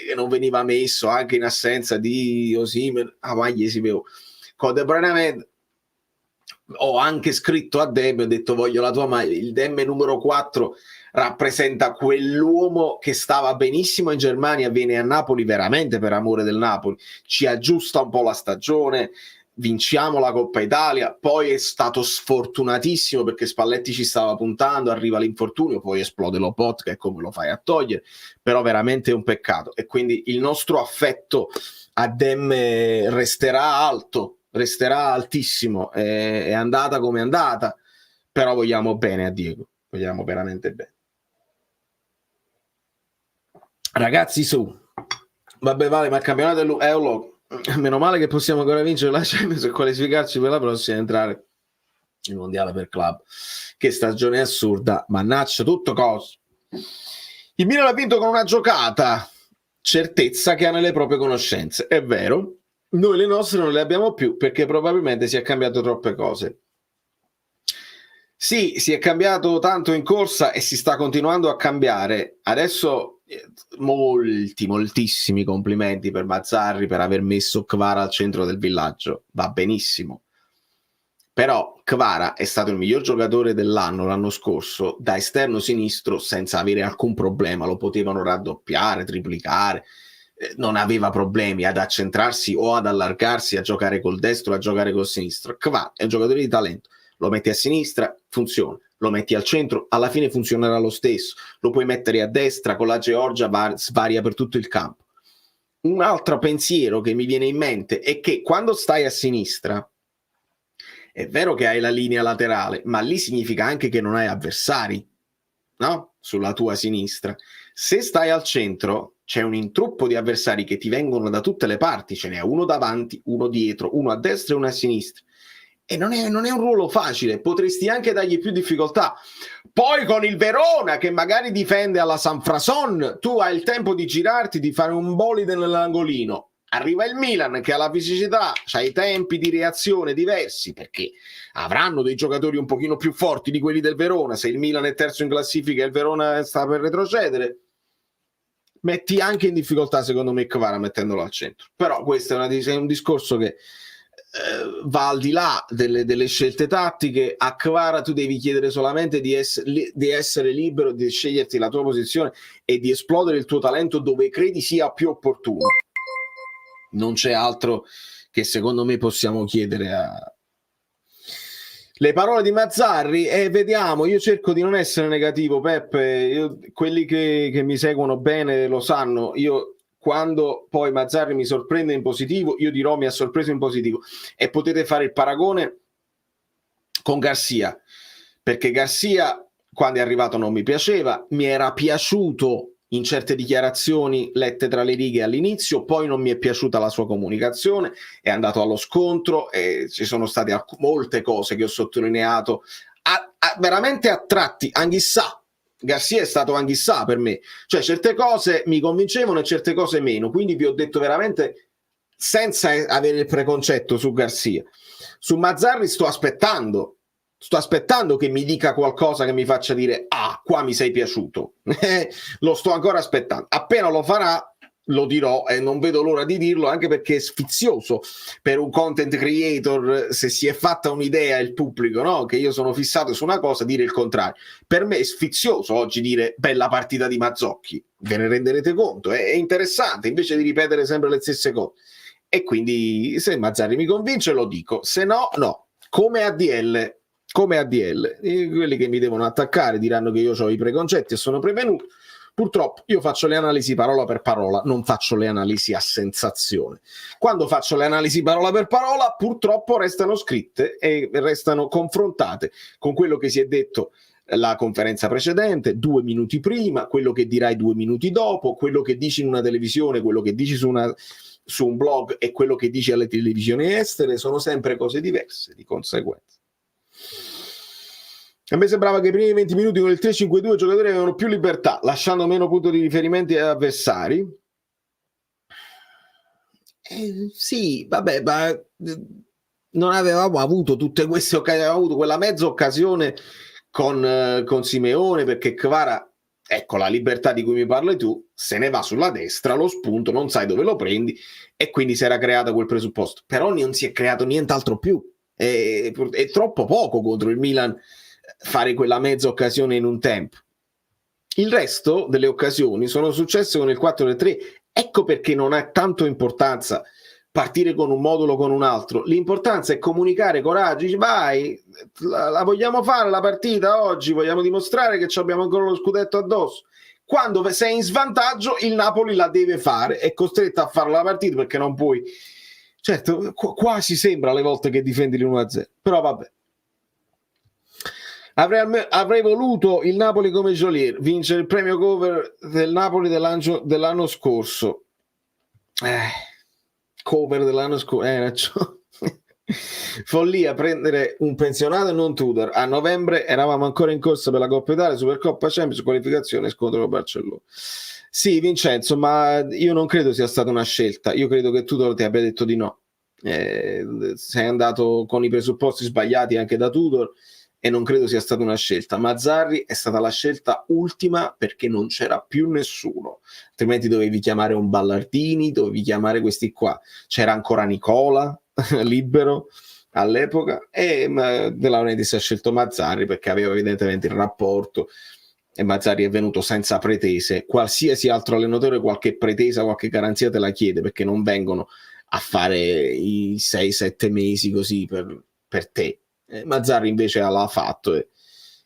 che non veniva messo anche in assenza di Osimhen, a maglia Simeone. Contemporaneamente ho anche scritto a Dem, ho detto voglio la tua maglia. Il Dem numero 4 rappresenta quell'uomo che stava benissimo in Germania, viene a Napoli veramente per amore del Napoli, ci aggiusta un po' la stagione, vinciamo la Coppa Italia, poi è stato sfortunatissimo perché Spalletti ci stava puntando, arriva l'infortunio, poi esplode Lobotka e come lo fai a togliere, però veramente è un peccato, e quindi il nostro affetto a Dem resterà alto, resterà altissimo, è andata come è andata, però vogliamo bene a Diego, vogliamo veramente bene. Ragazzi, su, vabbè, vale, ma il campionato è un logo. Meno male che possiamo ancora vincere la Champions e qualificarci per la prossima e entrare in mondiale per club. Che stagione assurda, mannaccia, tutto coso. Il Milan ha vinto con una giocata, certezza che ha nelle proprie conoscenze, è vero. Noi le nostre non le abbiamo più perché probabilmente si è cambiato troppe cose. Sì, si è cambiato tanto in corsa e si sta continuando a cambiare. Adesso moltissimi complimenti per Mazzarri per aver messo Kvara al centro del villaggio. Va benissimo. Però Kvara è stato il miglior giocatore dell'anno l'anno scorso da esterno sinistro senza avere alcun problema. Lo potevano raddoppiare, triplicare. Non aveva problemi ad accentrarsi o ad allargarsi, a giocare col destro, a giocare col sinistro. Kvara è un giocatore di talento, lo metti a sinistra, funziona, lo metti al centro, alla fine funzionerà lo stesso, lo puoi mettere a destra, con la Georgia svaria per tutto il campo. Un altro pensiero che mi viene in mente è che quando stai a sinistra è vero che hai la linea laterale, ma lì significa anche che non hai avversari, no? Sulla tua sinistra. Se stai al centro, c'è un intruppo di avversari che ti vengono da tutte le parti, ce n'è uno davanti, uno dietro, uno a destra e uno a sinistra. E non è un ruolo facile, potresti anche dargli più difficoltà. Poi con il Verona che magari difende alla Sanfrason, tu hai il tempo di girarti, di fare un bolide nell'angolino. Arriva il Milan che ha la fisicità, ha i tempi di reazione diversi, perché avranno dei giocatori un pochino più forti di quelli del Verona. Se il Milan è terzo in classifica e il Verona sta per retrocedere, metti anche in difficoltà secondo me Kvara mettendolo al centro. Però questo è un discorso che va al di là delle scelte tattiche. A Kvara tu devi chiedere solamente di essere libero, di sceglierti la tua posizione e di esplodere il tuo talento dove credi sia più opportuno. Non c'è altro che secondo me possiamo chiedere a... Le parole di Mazzarri, vediamo, io cerco di non essere negativo, Peppe, quelli che mi seguono bene lo sanno, io quando poi Mazzarri mi sorprende in positivo, io dirò mi ha sorpreso in positivo, e potete fare il paragone con Garcia, perché Garcia quando è arrivato non mi piaceva, mi era piaciuto in certe dichiarazioni lette tra le righe all'inizio, poi non mi è piaciuta la sua comunicazione, è andato allo scontro e ci sono state molte cose che ho sottolineato veramente a tratti, anch'issa. Garcia è stato anch'issa per me, cioè certe cose mi convincevano e certe cose meno, quindi vi ho detto veramente senza avere il preconcetto su Garcia. Su Mazzarri sto aspettando che mi dica qualcosa che mi faccia dire qua mi sei piaciuto. Lo sto ancora aspettando, appena lo farà lo dirò e non vedo l'ora di dirlo, anche perché è sfizioso per un content creator, se si è fatta un'idea il pubblico, no? Che io sono fissato su una cosa, dire il contrario. Per me è sfizioso oggi dire bella partita di Mazzocchi, ve ne renderete conto, è interessante invece di ripetere sempre le stesse cose. E quindi se Mazzarri mi convince lo dico, se no no, come ADL. Quelli che mi devono attaccare diranno che io ho i preconcetti e sono prevenuto. Purtroppo io faccio le analisi parola per parola, non faccio le analisi a sensazione. Quando faccio le analisi parola per parola, purtroppo restano scritte e restano confrontate con quello che si è detto la conferenza precedente, 2 minuti prima, quello che dirai 2 minuti dopo, quello che dici in una televisione, quello che dici su un blog e quello che dici alle televisioni estere, sono sempre cose diverse di conseguenza. A me sembrava che i primi 20 minuti con il 3-5-2 i giocatori avevano più libertà, lasciando meno punto di riferimento agli avversari. Sì, vabbè, ma non avevamo avuto tutte queste occasioni, avevamo avuto quella mezza occasione con Simeone, perché Kvara, ecco la libertà di cui mi parli tu, se ne va sulla destra, lo spunto, non sai dove lo prendi, e quindi si era creato quel presupposto. Però non si è creato nient'altro più. È troppo poco contro il Milan fare quella mezza occasione in un tempo. Il resto delle occasioni sono successe con il 4-3. Ecco perché non ha tanto importanza partire con un modulo o con un altro. L'importanza è comunicare coraggio. Dici, vai, la vogliamo fare la partita oggi, vogliamo dimostrare che abbiamo ancora lo scudetto addosso. Quando sei in svantaggio, il Napoli la deve fare, è costretto a fare la partita perché non puoi. Certo, quasi sembra alle volte che difendi l'1-0, però vabbè. Avrei voluto il Napoli come Jolier, vincere il premio cover del Napoli dell'anno scorso. Cover dell'anno scorso. Follia prendere un pensionato e non Tudor. A novembre eravamo ancora in corsa per la Coppa Italia, Supercoppa Champions, qualificazione, scontro con Barcellona. Sì, Vincenzo, ma io non credo sia stata una scelta. Io credo che Tudor ti abbia detto di no. Sei andato con i presupposti sbagliati anche da Tudor e non credo sia stata una scelta. Mazzarri è stata la scelta ultima perché non c'era più nessuno, altrimenti dovevi chiamare un Ballardini, dovevi chiamare questi qua. C'era ancora Nicola libero all'epoca e De Laurentiis ha scelto Mazzarri perché aveva evidentemente il rapporto, e Mazzarri è venuto senza pretese. Qualsiasi altro allenatore qualche pretesa, qualche garanzia te la chiede, perché non vengono a fare i 6-7 mesi così per te. Mazzarri invece l'ha fatto e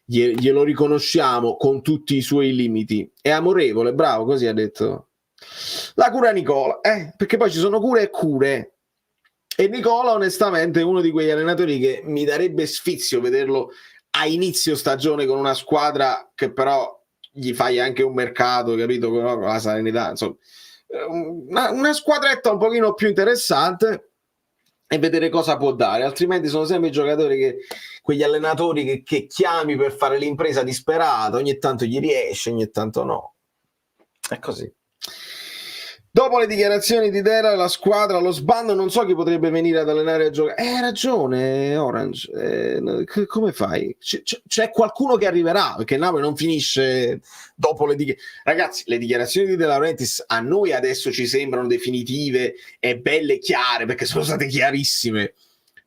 glielo riconosciamo con tutti i suoi limiti. È amorevole, bravo, così ha detto la cura Nicola, perché poi ci sono cure e cure. E Nicola onestamente è uno di quegli allenatori che mi darebbe sfizio vederlo a inizio stagione con una squadra che però gli fai anche un mercato, capito, con la serenità, insomma una squadretta un pochino più interessante, e vedere cosa può dare. Altrimenti sono sempre i giocatori quegli allenatori che chiami per fare l'impresa disperata, ogni tanto gli riesce, ogni tanto no, è così. Dopo le dichiarazioni di Dera, la squadra, lo sbando, non so chi potrebbe venire ad allenare a giocare. Hai ragione, Orange. Come fai? C'è qualcuno che arriverà, perché Napoli non finisce dopo le dichiarazioni. Ragazzi, le dichiarazioni di De Laurentiis a noi adesso ci sembrano definitive e belle e chiare, perché sono state chiarissime.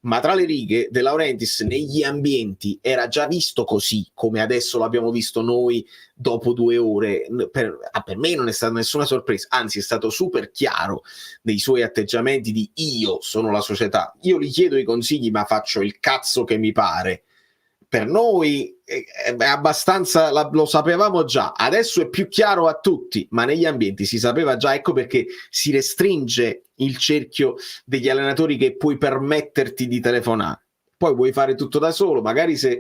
Ma tra le righe, De Laurentiis negli ambienti era già visto così, come adesso l'abbiamo visto noi dopo 2 ore. Per me non è stata nessuna sorpresa, anzi è stato super chiaro nei suoi atteggiamenti di io sono la società, io gli chiedo i consigli ma faccio il cazzo che mi pare. Per noi è abbastanza, lo sapevamo già, adesso è più chiaro a tutti, ma negli ambienti si sapeva già, ecco perché si restringe il cerchio degli allenatori che puoi permetterti di telefonare. Poi vuoi fare tutto da solo, magari se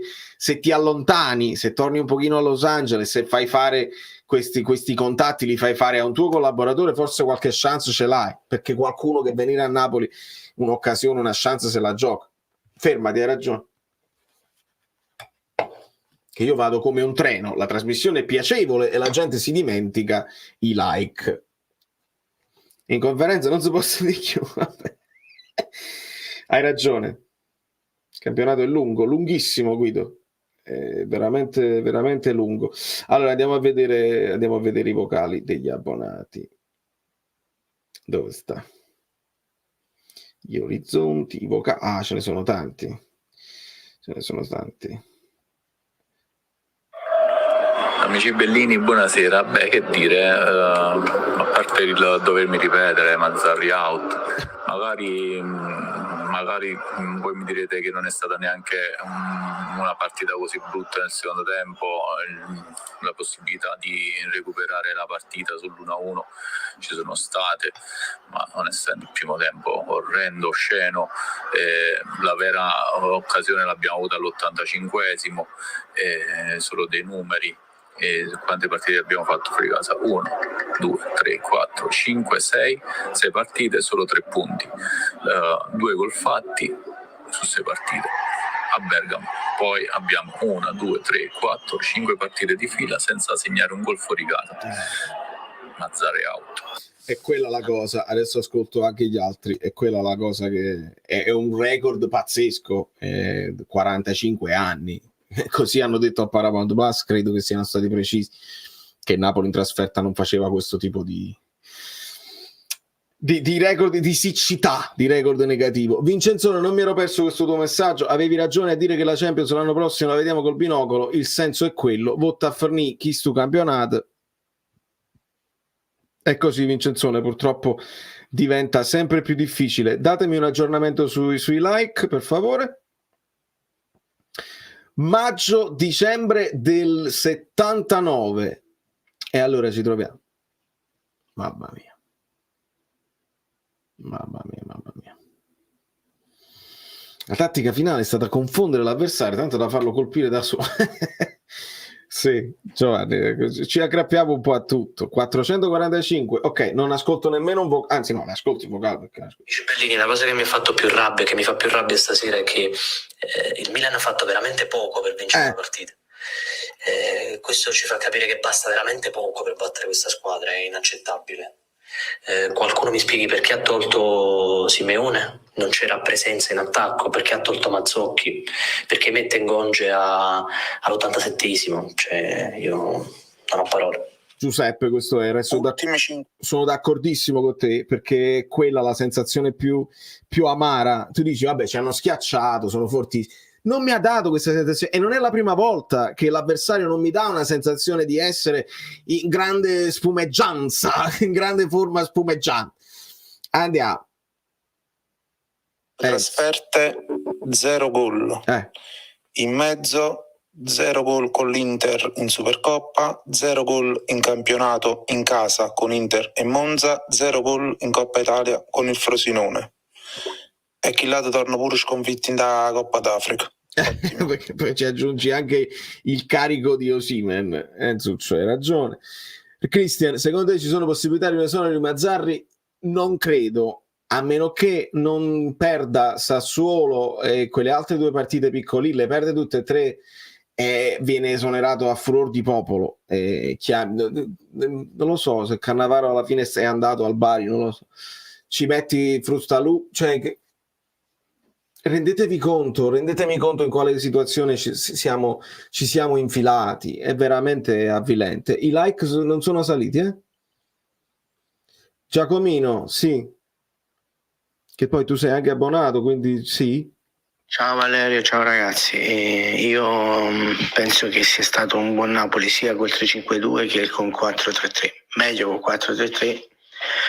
ti allontani, se torni un pochino a Los Angeles, se fai fare questi contatti, li fai fare a un tuo collaboratore, forse qualche chance ce l'hai, perché qualcuno che venire a Napoli un'occasione, una chance se la gioca. Fermati, hai ragione. Che io vado come un treno, la trasmissione è piacevole e la gente si dimentica i like. In conferenza non si possono dire più. Hai ragione, il campionato è lungo, lunghissimo, Guido, è veramente veramente lungo. Allora andiamo a vedere i vocali degli abbonati. Dove sta? Gli orizzonti, i vocali, ce ne sono tanti. Amici bellini, buonasera. Beh, che dire, a parte il dovermi ripetere, Mazzarri out, magari voi mi direte che non è stata neanche una partita così brutta nel secondo tempo, la possibilità di recuperare la partita sull'1-1 ci sono state, ma non essendo il primo tempo orrendo, osceno, la vera occasione l'abbiamo avuta all'85esimo, solo dei numeri. E quante partite abbiamo fatto fuori casa? 1, 2, 3, 4, 5, 6 partite, solo 3 punti, 2 gol fatti su 6 partite a Bergamo. Poi abbiamo 1, 2, 3, 4, 5 partite di fila senza segnare un gol fuori casa. Mazzare out. È quella la cosa, adesso ascolto anche gli altri, è quella la cosa che è un record pazzesco, 45 anni. Così hanno detto a Paramount Plus, credo che siano stati precisi, che Napoli in trasferta non faceva questo tipo di record, di siccità, di record negativo. Vincenzo, non mi ero perso questo tuo messaggio, avevi ragione a dire che la Champions l'anno prossimo la vediamo col binocolo, il senso è quello, votta a fornì chi stu campionato. È così, Vincenzone, purtroppo diventa sempre più difficile. Datemi un aggiornamento sui like, per favore. Maggio-dicembre del 79, e allora ci troviamo. Mamma mia. La tattica finale è stata confondere l'avversario tanto da farlo colpire da solo. Sì, Giovanni, ci aggrappiamo un po' a tutto. 445, ok, non ascolto nemmeno un vocale, anzi no, ascolto il vocale. Bellini, la cosa che mi ha fatto più rabbia, che mi fa più rabbia stasera è che il Milan ha fatto veramente poco per vincere la partita. Questo ci fa capire che basta veramente poco per battere questa squadra, è inaccettabile. Qualcuno mi spieghi perché ha tolto Simeone? Non c'era presenza in attacco, perché ha tolto Mazzocchi, perché mette Ngonge all'87esimo, cioè io non ho parole. Giuseppe, questo era, sono d'accordissimo con te, perché quella la sensazione più amara. Tu dici vabbè, ci hanno schiacciato, sono fortissimi. Non mi ha dato questa sensazione, e non è la prima volta che l'avversario non mi dà una sensazione di essere in grande spumeggianza, in grande forma spumeggiante. Andiamo. Trasferte 0 gol. In mezzo 0 gol con l'Inter in Supercoppa, 0 gol in campionato in casa con Inter e Monza, 0 gol in Coppa Italia con il Frosinone. E Chillato torna pure sconfitto in da Coppa d'Africa. Perché poi ci aggiungi anche il carico di Osimhen. Enzuccio, hai ragione. Christian, secondo te ci sono possibilità di un esonero di Mazzarri? Non credo, a meno che non perda Sassuolo e quelle altre 2 partite piccoline, le perde tutte e 3 e viene esonerato a furor di popolo. Non lo so se Cannavaro alla fine è andato al Bari, non lo so. Ci metti Frustalù, cioè rendetemi conto in quale situazione ci siamo infilati. È veramente avvilente. I like non sono saliti, Giacomino, sì, che poi tu sei anche abbonato, quindi sì. Ciao Valerio, ciao ragazzi. Io penso che sia stato un buon Napoli sia col 3-5-2 che con 4-3-3. Meglio col 4-3-3,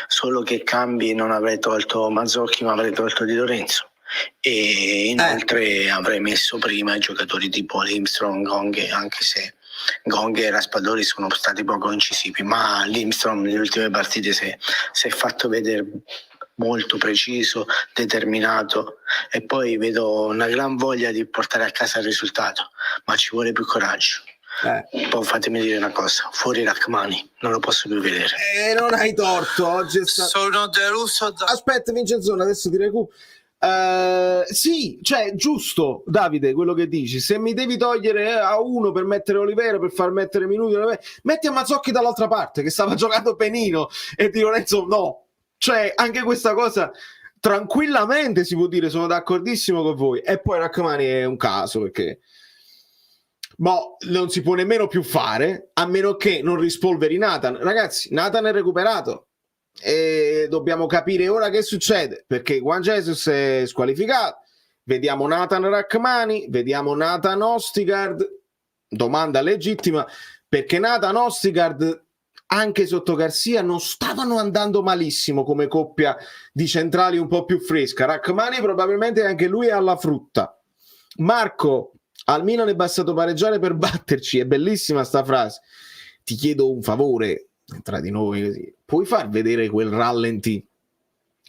solo che cambi non avrei tolto Mazzocchi ma avrei tolto Di Lorenzo. E inoltre avrei messo prima i giocatori tipo Limstrom, Gong, anche se Gong e Raspadori sono stati poco incisivi, ma Limstrom nelle ultime partite si è fatto vedere molto preciso, determinato, e poi vedo una gran voglia di portare a casa il risultato, ma ci vuole più coraggio. Poi fatemi dire una cosa, fuori Rachmani, non lo posso più vedere. Non hai torto, oggi è stato... Sono deluso Aspetta Vincenzone, adesso ti recupero. Sì, cioè giusto Davide quello che dici, se mi devi togliere a uno per mettere Olivera, per far mettere Minuti, metti a Mazzocchi dall'altra parte che stava giocando benino e Di Lorenzo no, cioè anche questa cosa tranquillamente si può dire, sono d'accordissimo con voi. E poi Rachmani è un caso perché non si può nemmeno più fare a meno che non rispolveri Nathan. Ragazzi, Nathan è recuperato e dobbiamo capire ora che succede, perché Juan Jesus è squalificato, vediamo Nathan Rachmani, vediamo Nathan Ostigard, domanda legittima, perché Nathan Ostigard anche sotto Garcia non stavano andando malissimo come coppia di centrali un po' più fresca. Rachmani probabilmente anche lui è alla frutta. Marco, al Milan è bastato pareggiare per batterci, è bellissima sta frase. Ti chiedo un favore tra di noi, così. Puoi far vedere quel rallenti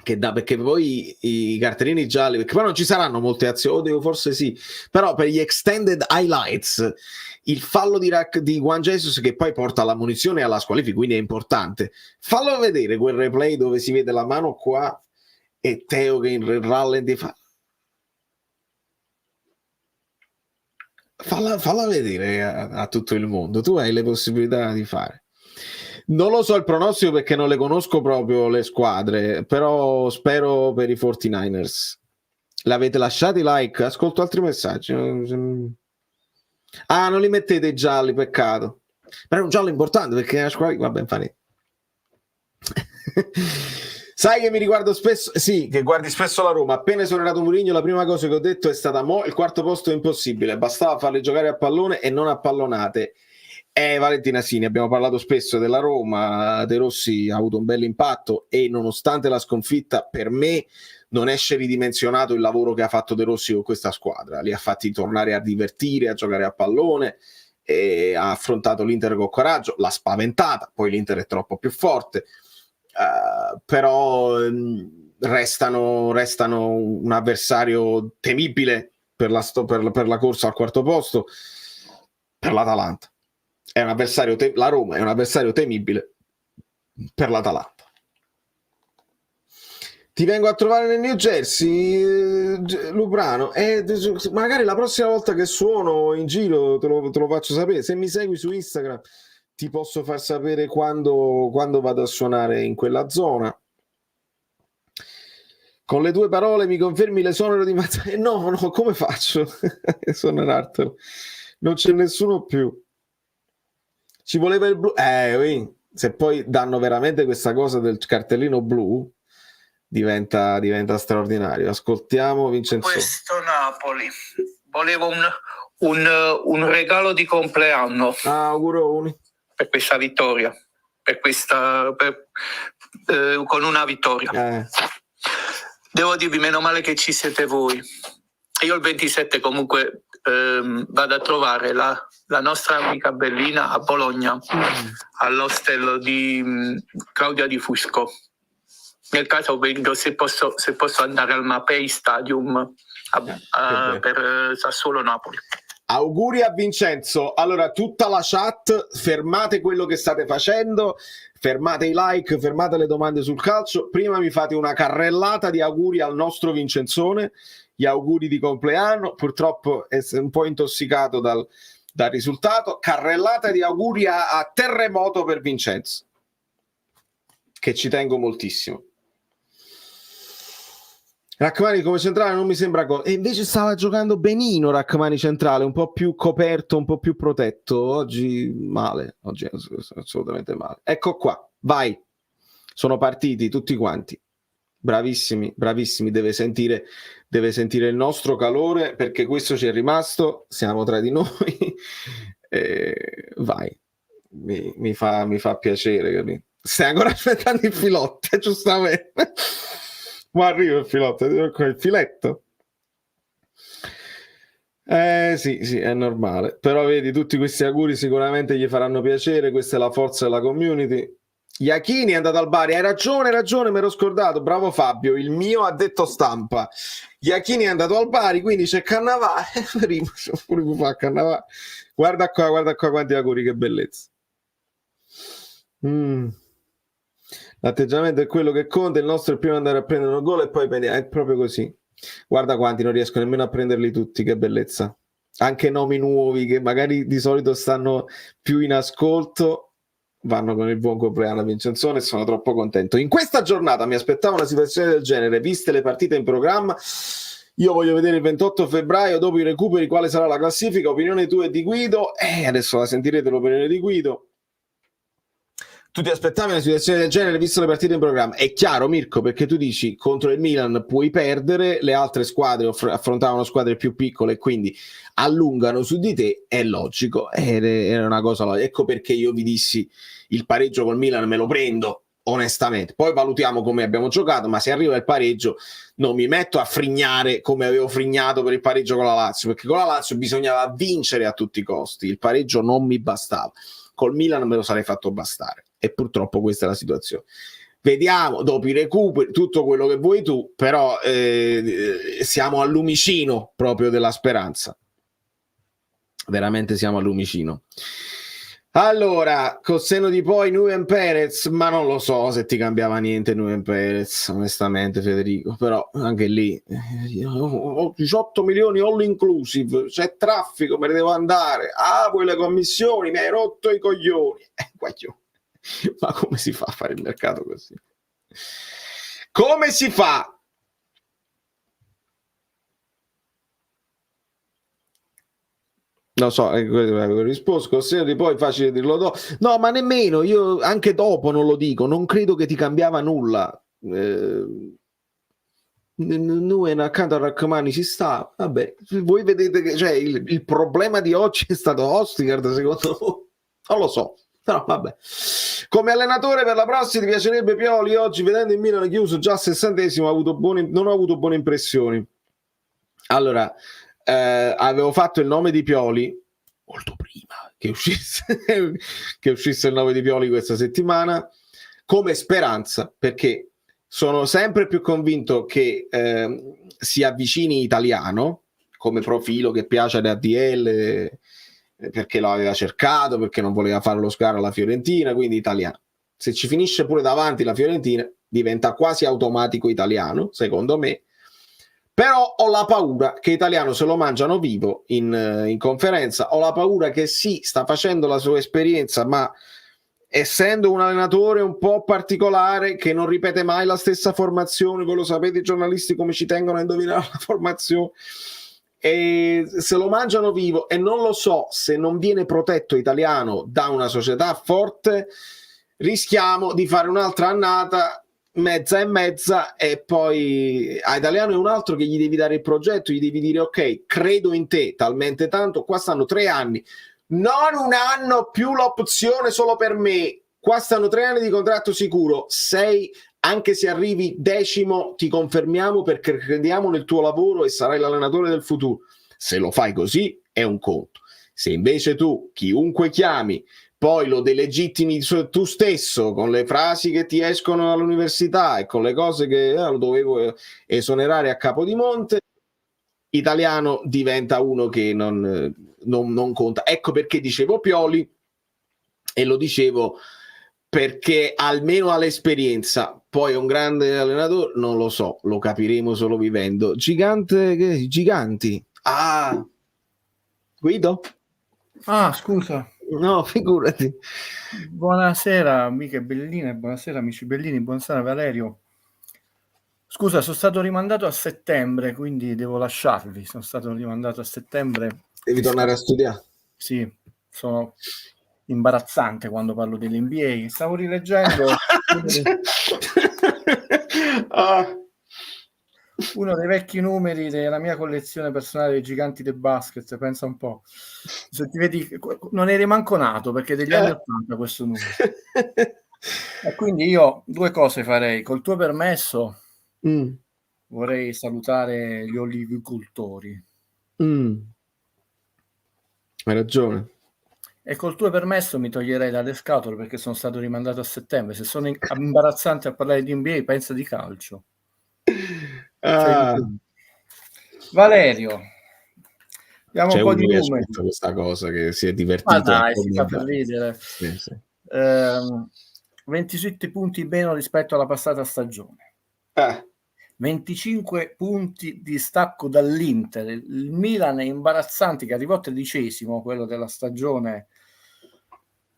che dà, perché poi i cartellini gialli, perché poi non ci saranno molte azioni, forse sì, però per gli extended highlights il fallo di Juan Jesus che poi porta alla munizione e alla squalifica, quindi è importante. Fallo vedere quel replay dove si vede la mano qua e Teo che in rallenti falla vedere a tutto il mondo, tu hai le possibilità di fare. Non lo so il pronostico perché non le conosco proprio le squadre, però spero per i 49ers. L'avete lasciati like? Ascolto altri messaggi. Non li mettete i gialli, peccato. Però è un giallo importante perché è una squadra... Vabbè, fa niente. Sai che mi riguardo spesso, sì, che guardi spesso la Roma. Appena esonerata Mourinho, la prima cosa che ho detto è stata: il quarto posto è impossibile, bastava farli giocare a pallone e non a pallonate. Valentina Sini, abbiamo parlato spesso della Roma, De Rossi ha avuto un bel impatto e nonostante la sconfitta per me non esce ridimensionato il lavoro che ha fatto De Rossi con questa squadra, li ha fatti tornare a divertire, a giocare a pallone, e ha affrontato l'Inter con coraggio, l'ha spaventata, poi l'Inter è troppo più forte, però restano un avversario temibile per la corsa al quarto posto, per l'Atalanta. È un avversario la Roma è un avversario temibile per l'Atalanta. Ti vengo a trovare nel New Jersey, Lubrano, e magari la prossima volta che suono in giro te lo faccio sapere. Se mi segui su Instagram ti posso far sapere quando vado a suonare in quella zona. Con le tue parole mi confermi l'esonero di Mazzarri? No, come faccio? Esonerartelo? Non c'è nessuno più. Ci voleva il blu, se poi danno veramente questa cosa del cartellino blu diventa straordinario. Ascoltiamo Vincenzo. Questo Napoli volevo un regalo di compleanno. Auguroni per questa vittoria, con una vittoria. Devo dirvi, meno male che ci siete voi. Io il 27 comunque vado a trovare la nostra amica Bellina a Bologna, all'ostello di Claudia Di Fusco. nel caso vedo se posso andare al Mapei Stadium per Sassuolo-Napoli. Auguri a Vincenzo. Allora, tutta la chat, fermate quello che state facendo, fermate i like, fermate le domande sul calcio. Prima mi fate una carrellata di auguri al nostro Vincenzone, gli auguri di compleanno. Purtroppo è un po' intossicato dal risultato. Carrellata di auguri a Terremoto per Vincenzo, che ci tengo moltissimo. Rachmani come centrale non mi sembra gol, e invece stava giocando benino Rachmani centrale, un po' più coperto, un po' più protetto. Oggi male, oggi assolutamente male. Ecco qua, vai, sono partiti tutti quanti, bravissimi, bravissimi. Deve sentire il nostro calore, perché questo ci è rimasto, siamo tra di noi. Vai, mi fa piacere, capito? Stai ancora aspettando il filotto, giustamente. Ma arriva il filotto, il filetto. Sì, è normale. Però vedi, tutti questi auguri sicuramente gli faranno piacere. Questa è la forza della community. Iachini è andato al Bari. Hai ragione, mi ero scordato. Bravo Fabio, il mio addetto stampa. Iachini è andato al Bari, quindi c'è Cannavale. Pure fa Cannavale. Guarda qua quanti auguri, che bellezza. L'atteggiamento è quello che conta, il nostro è prima andare a prendere un gol e poi è proprio così. Guarda quanti, non riesco nemmeno a prenderli tutti, che bellezza. Anche nomi nuovi che magari di solito stanno più in ascolto vanno con il buon compleanno a Vincenzone, e sono troppo contento. In questa giornata mi aspettavo una situazione del genere, viste le partite in programma. Io voglio vedere il 28 febbraio, dopo i recuperi, quale sarà la classifica. Opinione tua e di Guido, adesso la sentirete l'opinione di Guido. Tu ti aspettavi una situazione del genere visto le partite in programma? È chiaro, Mirko, perché tu dici contro il Milan puoi perdere, le altre squadre affrontavano squadre più piccole e quindi allungano su di te, è logico, era una cosa logica. Ecco perché io vi dissi il pareggio col Milan me lo prendo, onestamente. Poi valutiamo come abbiamo giocato, ma se arriva il pareggio non mi metto a frignare come avevo frignato per il pareggio con la Lazio, perché con la Lazio bisognava vincere a tutti i costi, il pareggio non mi bastava. Col Milan me lo sarei fatto bastare. E purtroppo questa è la situazione. Vediamo dopo i recuperi tutto quello che vuoi tu, però siamo al lumicino proprio della speranza. Veramente siamo al lumicino. Allora, col senno di poi Nuven Perez, ma non lo so se ti cambiava niente Nuven Perez, onestamente Federico, però anche lì ho 18 milioni all inclusive, c'è traffico, me ne devo andare, poi le commissioni, mi hai rotto i coglioni. Ma come si fa a fare il mercato così? Come si fa? Non so, avevo risposto col senno di poi, facile dirlo dopo. No, ma nemmeno, io anche dopo non lo dico, non credo che ti cambiava nulla. Noi accanto a Rachmani ci sta, vabbè, voi vedete che il problema di oggi è stato Ostergaard, secondo voi? Non lo so. No, vabbè. Come allenatore per la prossima ti piacerebbe Pioli? Oggi vedendo il Milan chiuso già al 60esimo non ho avuto buone impressioni. Allora, avevo fatto il nome di Pioli molto prima che uscisse il nome di Pioli questa settimana come speranza, perché sono sempre più convinto che si avvicini Italiano come profilo che piace ad ADL, perché lo aveva cercato, perché non voleva fare lo scaro alla Fiorentina, quindi Italiano. Se ci finisce pure davanti la Fiorentina diventa quasi automatico Italiano, secondo me. Però ho la paura che Italiano se lo mangiano vivo in conferenza, ho la paura che sì, sta facendo la sua esperienza, ma essendo un allenatore un po' particolare che non ripete mai la stessa formazione, voi lo sapete i giornalisti come ci tengono a indovinare la formazione, e se lo mangiano vivo, e non lo so, se non viene protetto Italiano da una società forte, rischiamo di fare un'altra annata mezza e mezza, e poi a Italiano è un altro che gli devi dare il progetto, gli devi dire ok, credo in te talmente tanto, qua stanno 3 anni, non un anno più l'opzione solo per me, qua stanno 3 anni di contratto sicuro, 6, anche se arrivi 10º ti confermiamo perché crediamo nel tuo lavoro e sarai l'allenatore del futuro. Se lo fai così è un conto, se invece tu chiunque chiami poi lo delegittimi tu stesso con le frasi che ti escono all'università e con le cose che lo dovevo esonerare a Capodimonte, italiano diventa uno che non conta. Ecco perché dicevo Pioli, e lo dicevo perché almeno ha l'esperienza. Poi è un grande allenatore, non lo so, lo capiremo solo vivendo. Giganti. Ah, Guido? Ah, scusa. No, figurati. Buonasera amiche belline, buonasera amici bellini, buonasera Valerio. Scusa, sono stato rimandato a settembre, quindi devo lasciarvi. Sono stato rimandato a settembre. Devi tornare a studiare? Sì, sono imbarazzante quando parlo dell'NBA. Stavo rileggendo uno dei vecchi numeri della mia collezione personale dei giganti del basket. Pensa un po'. Se ti vedi, non eri manco nato, perché degli anni 80 questo numero. E quindi io due cose farei. Col tuo permesso vorrei salutare gli olivicoltori. Hai ragione. E col tuo permesso mi toglierei dalle scatole perché sono stato rimandato a settembre. Se sono imbarazzante a parlare di NBA, pensa di calcio. Valerio, abbiamo un po' di numeri. Questa cosa che si è divertito. Ma dai, si fa per ridere. Sì. 27 punti meno rispetto alla passata stagione. 25 punti di stacco dall'Inter. Il Milan è imbarazzante, che arrivò 13°, quello della stagione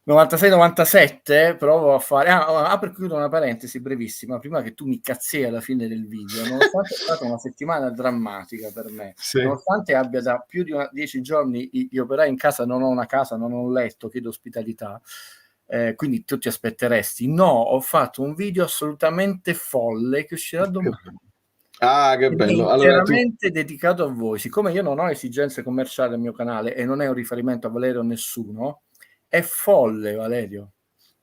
96-97. Provo a fare apro e chiudo una parentesi brevissima prima che tu mi cazzi alla fine del video. Nonostante è stata una settimana drammatica per me, nonostante abbia da più di 10 giorni gli operai in casa, non ho una casa, non ho un letto, chiedo ospitalità, quindi tu ti aspetteresti. No, ho fatto un video assolutamente folle che uscirà domani. Che bello. Interamente dedicato a voi. Siccome io non ho esigenze commerciali al mio canale e non è un riferimento a Valerio o nessuno, è folle, Valerio.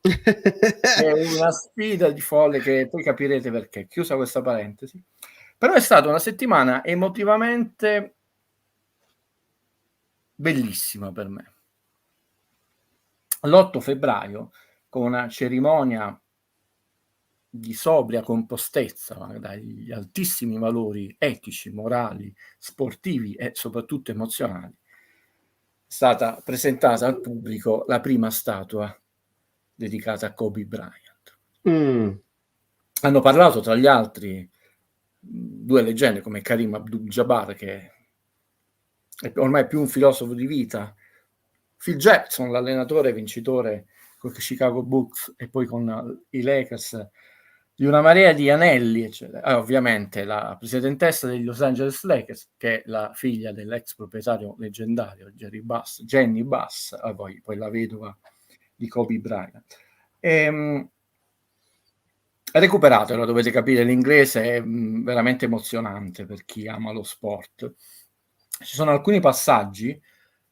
È una sfida di folle che poi capirete perché. Chiusa questa parentesi. Però è stata una settimana emotivamente bellissima per me. L'8 febbraio, con una cerimonia di sobria compostezza, dagli altissimi valori etici, morali, sportivi e soprattutto emozionali, è stata presentata al pubblico la prima statua dedicata a Kobe Bryant. Hanno parlato, tra gli altri, due leggende come Kareem Abdul-Jabbar, che è ormai più un filosofo di vita, Phil Jackson, l'allenatore vincitore con i Chicago Bulls e poi con i Lakers, di una marea di anelli, eccetera. Ovviamente la presidentessa degli Los Angeles Lakers, che è la figlia dell'ex proprietario leggendario Jenny Buss, poi la vedova di Kobe Bryant. Recuperatelo, dovete capire, l'inglese è veramente emozionante per chi ama lo sport. Ci sono alcuni passaggi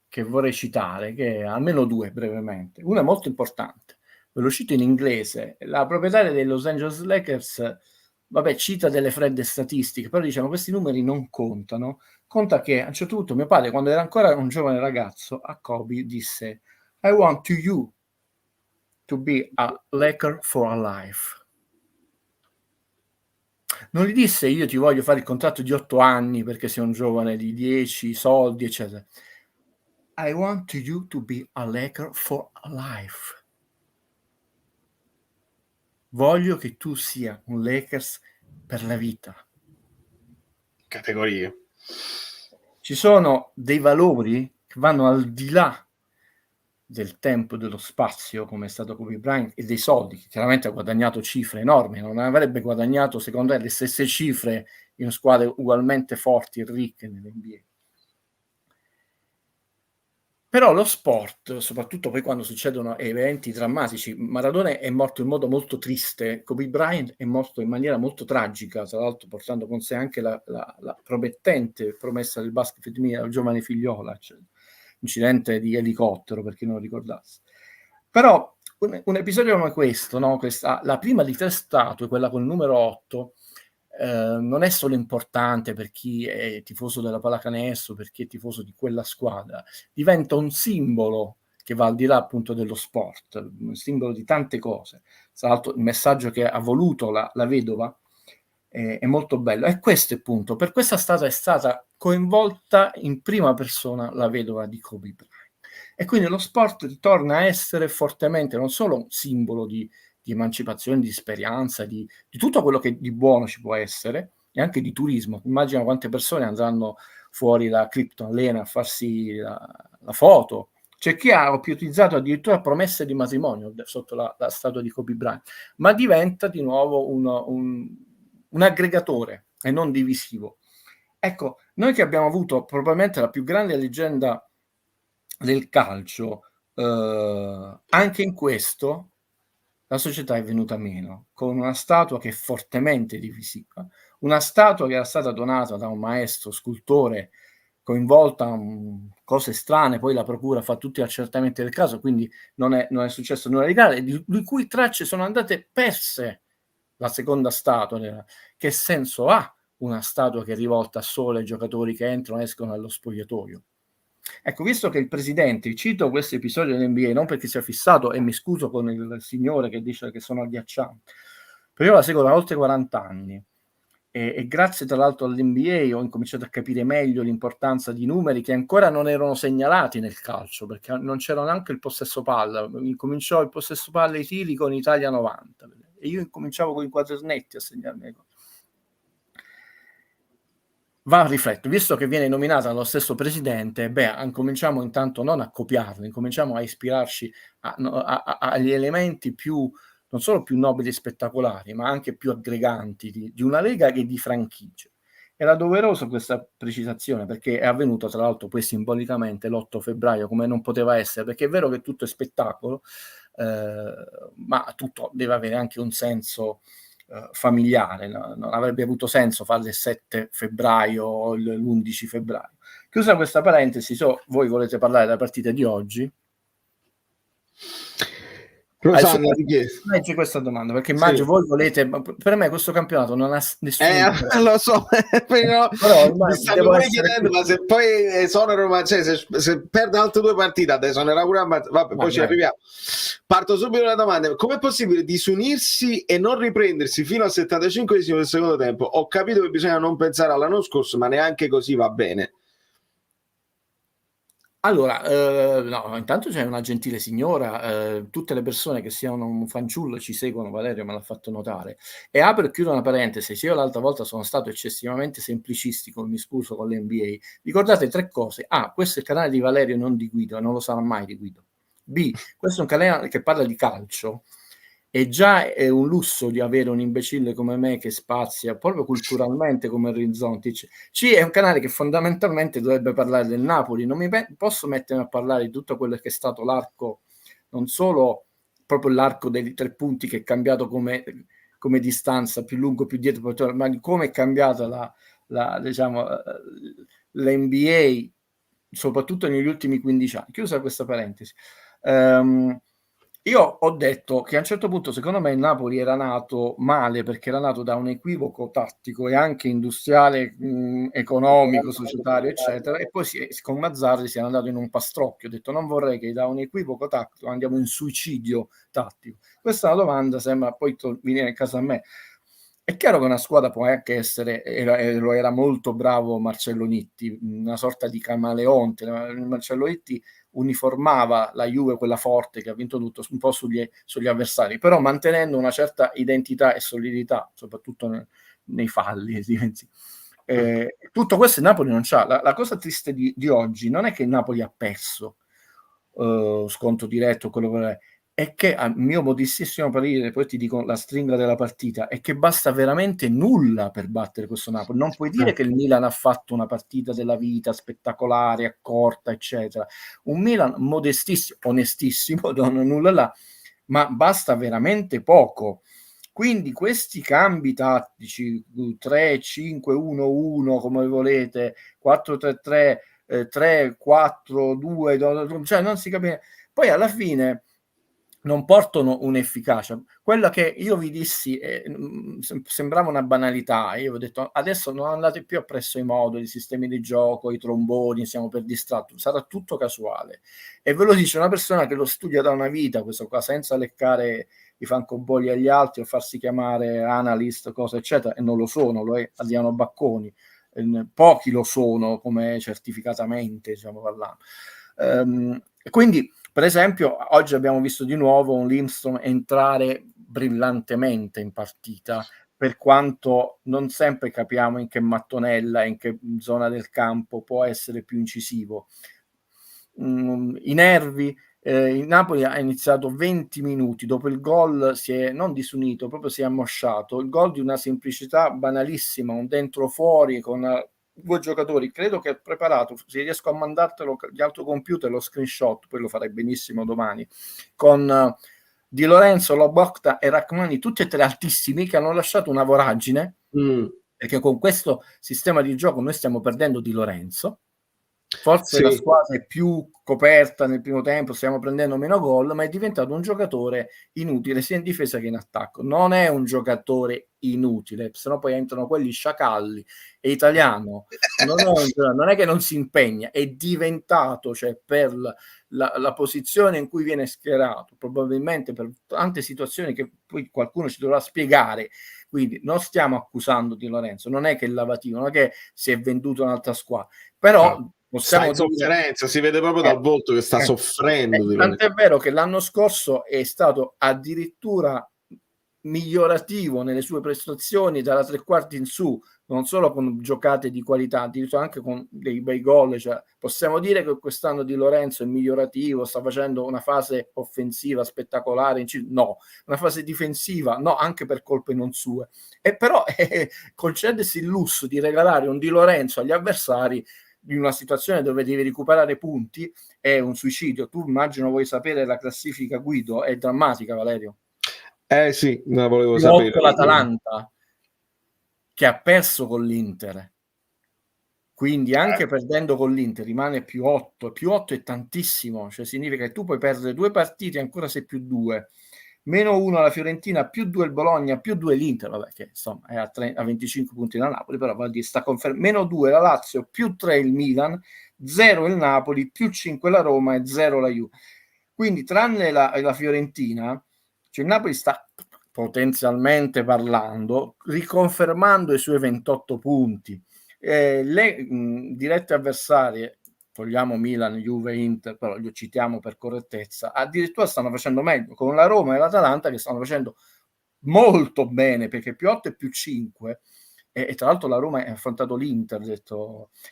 che vorrei citare, che almeno due brevemente. Uno è molto importante. Ve lo cito in inglese. La proprietaria dei Los Angeles Lakers, cita delle fredde statistiche, però diciamo questi numeri non contano. Conta che a un certo punto mio padre, quando era ancora un giovane ragazzo, a Kobe disse: I want you to be a Laker for life. Non gli disse: io ti voglio fare il contratto di 8 anni perché sei un giovane di 10, soldi, eccetera. I want you to be a Laker for life. Voglio che tu sia un Lakers per la vita. Categorie. Ci sono dei valori che vanno al di là del tempo e dello spazio, come è stato Kobe Bryant, e dei soldi, che chiaramente ha guadagnato cifre enormi. Non avrebbe guadagnato, secondo me, le stesse cifre in squadre ugualmente forti e ricche nell'NBA. Però lo sport, soprattutto poi quando succedono eventi drammatici, Maradona è morto in modo molto triste, Kobe Bryant è morto in maniera molto tragica, tra l'altro portando con sé anche la promettente promessa del basket femminile al giovane figliola, cioè, incidente di elicottero, per chi non lo ricordasse. Però un episodio come questo, no? La prima di 3 statue, quella con il numero 8, non è solo importante per chi è tifoso della pallacanestro, per chi è tifoso di quella squadra, diventa un simbolo che va al di là appunto dello sport, un simbolo di tante cose. Tra l'altro il messaggio che ha voluto la vedova è molto bello, e questo è il punto. Per questa statua è stata coinvolta in prima persona la vedova di Kobe Bryant, e quindi lo sport ritorna a essere fortemente non solo un simbolo di emancipazione, di speranza, di tutto quello che di buono ci può essere, e anche di turismo. Immagina quante persone andranno fuori da Krypton Lane a farsi la foto. C'è chi ha utilizzato addirittura promesse di matrimonio sotto la statua di Kobe Bryant, ma diventa di nuovo un aggregatore e non divisivo. Ecco, noi che abbiamo avuto probabilmente la più grande leggenda del calcio, anche in questo la società è venuta meno, con una statua che è fortemente divisiva, una statua che era stata donata da un maestro scultore coinvolta in cose strane, poi la procura fa tutti gli accertamenti del caso, quindi non è successo nulla di grave, di cui tracce sono andate perse. La seconda statua, che senso ha una statua che è rivolta solo ai giocatori che entrano e escono dallo spogliatoio? Ecco, visto che il presidente, cito questo episodio dell'NBA non perché sia fissato, e mi scuso con il signore che dice che sono agghiacciante, però io la seguo da oltre 40 anni e grazie tra l'altro all'NBA ho incominciato a capire meglio l'importanza di numeri che ancora non erano segnalati nel calcio, perché non c'era neanche il possesso palla. Incominciò il possesso palla e i tiri con Italia 90 e io incominciavo con i quadernetti a segnarmi. Va a riflettere, visto che viene nominata dallo stesso presidente, incominciamo intanto non a copiarlo, incominciamo a ispirarci agli elementi più, non solo più nobili e spettacolari, ma anche più aggreganti di una lega che di franchigie. Era doverosa questa precisazione, perché è avvenuto tra l'altro poi simbolicamente l'8 febbraio, come non poteva essere, perché è vero che tutto è spettacolo, ma tutto deve avere anche un senso familiare, non avrebbe avuto senso farle il 7 febbraio o l'11 febbraio. Chiusa questa parentesi, voi volete parlare della partita di oggi? Rosanna, leggi questa domanda, perché immagino voi volete, per me questo campionato non ha nessuno lo so, però mi stanno pure chiedendo, ma se poi esonero, ma cioè, se perde altre 2 partite esonera pure, vabbè, poi ci arriviamo. Parto subito dalla domanda: com'è possibile disunirsi e non riprendersi fino al 75esimo del secondo tempo? Ho capito che bisogna non pensare all'anno scorso, ma neanche così va bene. Allora, no, intanto c'è una gentile signora, tutte le persone che siano un fanciullo ci seguono, Valerio me l'ha fatto notare. E apro e chiudo una parentesi: se io l'altra volta sono stato eccessivamente semplicistico, mi scuso con l'NBA, ricordate 3 cose. A, questo è il canale di Valerio, non di Guido, e non lo sarà mai di Guido. B, questo è un canale che parla di calcio, e già è un lusso di avere un imbecille come me che spazia proprio culturalmente come orizzonti. C è un canale che fondamentalmente dovrebbe parlare del Napoli. Non mi posso mettere a parlare di tutto quello che è stato l'arco, non solo proprio l'arco dei 3 punti che è cambiato come distanza, più lungo, più dietro, ma di come è cambiata diciamo, l'NBA, soprattutto negli ultimi 15 anni. Chiusa questa parentesi. Io ho detto che a un certo punto secondo me il Napoli era nato male, perché era nato da un equivoco tattico e anche industriale, economico, societario, eccetera, e poi con Mazzarri si è andato in un pastrocchio. Ho detto: non vorrei che da un equivoco tattico andiamo in suicidio tattico. Questa è una domanda, sembra poi venire in casa a me. È chiaro che una squadra può anche essere, lo era molto bravo Marcello Nitti, una sorta di camaleonte. Marcello Nitti uniformava la Juve, quella forte che ha vinto tutto, un po' sugli avversari, però mantenendo una certa identità e solidità, soprattutto nei falli. Tutto questo il Napoli non c'ha. La cosa triste di oggi non è che il Napoli ha perso sconto diretto, quello che è che, a mio modestissimo parere, poi ti dico la stringa della partita, è che basta veramente nulla per battere questo Napoli. Non puoi dire che il Milan ha fatto una partita della vita spettacolare, accorta, eccetera. Un Milan modestissimo, onestissimo, non nulla là, ma basta veramente poco. Quindi questi cambi tattici, 3-5-1-1, come volete, 4-3-3, 3-4-2, cioè non si capisce. Poi alla fine non portano un'efficacia. Quella che io vi dissi sembrava una banalità. Io ho detto adesso non andate più appresso ai moduli, i sistemi di gioco, i tromboni, siamo per distratto, sarà tutto casuale. E ve lo dice una persona che lo studia da una vita, questo qua, senza leccare i francobolli agli altri o farsi chiamare analyst, cose eccetera, e non lo sono, lo è Adriano Bacconi. Pochi lo sono come certificatamente, diciamo parlando. Quindi, per esempio, oggi abbiamo visto di nuovo un Lindstrom entrare brillantemente in partita, per quanto non sempre capiamo in che mattonella, in che zona del campo può essere più incisivo. I nervi, il Napoli ha iniziato 20 minuti dopo il gol, si è non disunito, proprio si è ammosciato. Il gol di una semplicità banalissima, un dentro fuori con due giocatori. Credo che è preparato, se riesco a mandartelo di altro computer lo screenshot, poi lo farei benissimo domani, con Di Lorenzo, Lobotka e Rachmani, tutti e tre altissimi, che hanno lasciato una voragine, perché con questo sistema di gioco noi stiamo perdendo Di Lorenzo. Forse la squadra è più coperta nel primo tempo, stiamo prendendo meno gol, ma è diventato un giocatore inutile sia in difesa che in attacco. Non è un giocatore inutile, sennò poi entrano quelli sciacalli. È italiano, non è che non si impegna, è diventato, cioè per la posizione in cui viene schierato, probabilmente per tante situazioni che poi qualcuno ci dovrà spiegare. Quindi non stiamo accusando Di Lorenzo, non è che è lavativo, non è che si è venduto un'altra squadra, però possiamo differenza, si vede proprio dal volto che sta soffrendo. Tant'è vero che l'anno scorso è stato addirittura migliorativo nelle sue prestazioni dalla tre quarti in su, non solo con giocate di qualità, addirittura anche con dei bei gol. Cioè, possiamo dire che quest'anno Di Lorenzo è migliorativo, sta facendo una fase offensiva spettacolare, no, una fase difensiva, no, anche per colpe non sue. E però concedersi il lusso di regalare un Di Lorenzo agli avversari in una situazione dove devi recuperare punti è un suicidio. Tu immagino vuoi sapere la classifica, Guido, è drammatica, Valerio. Sì, la volevo sapere. L'Atalanta che ha perso con l'Inter, quindi anche perdendo con l'Inter rimane più 8. Più 8 è tantissimo, cioè significa che tu puoi perdere 2 partite ancora sei più 2, meno 1 la Fiorentina, più 2 il Bologna, più 2 l'Inter, vabbè, che insomma è a 25 punti da Napoli, però va a dire, sta meno 2 la Lazio, più 3 il Milan, 0 il Napoli, più 5 la Roma e 0 la Juve. Quindi tranne la Fiorentina, cioè il Napoli sta potenzialmente parlando riconfermando i suoi 28 punti. Le dirette avversarie, togliamo Milan, Juve, Inter, però li citiamo per correttezza, addirittura stanno facendo meglio con la Roma e l'Atalanta, che stanno facendo molto bene, perché più 8 e più 5, e tra l'altro la Roma ha affrontato l'Inter,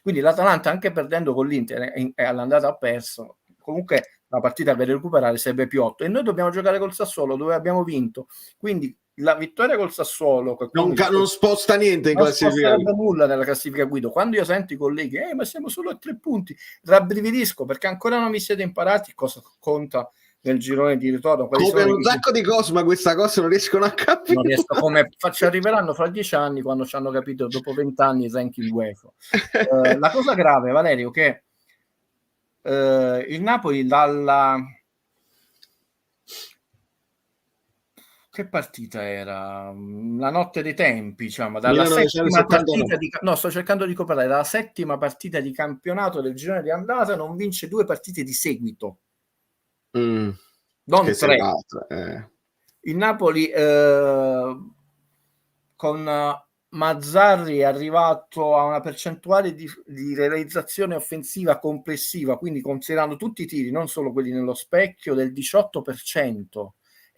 quindi l'Atalanta, anche perdendo con l'Inter e all'andata ha perso, comunque la partita per recuperare serve più 8, e noi dobbiamo giocare col Sassuolo dove abbiamo vinto, quindi la vittoria col Sassuolo non sposta niente in classifica, non sposta nulla nella classifica, Guido. Quando io sento i colleghi ma siamo solo a 3 punti, rabbrividisco, perché ancora non vi siete imparati cosa conta nel girone di ritorno. Come un sacco di cose, ma questa cosa non riescono a capire. Non riesco, come ci arriveranno fra 10 anni, quando ci hanno capito dopo 20 anni il ranking UEFA. La cosa grave, Valerio, che il Napoli che partita era? La notte dei tempi, diciamo, dalla settima partita sto cercando di coprire, dalla settima partita di campionato del girone di andata non vince 2 partite di seguito. Non 3. Il Napoli con Mazzarri è arrivato a una percentuale di realizzazione offensiva complessiva, quindi considerando tutti i tiri, non solo quelli nello specchio, del 18%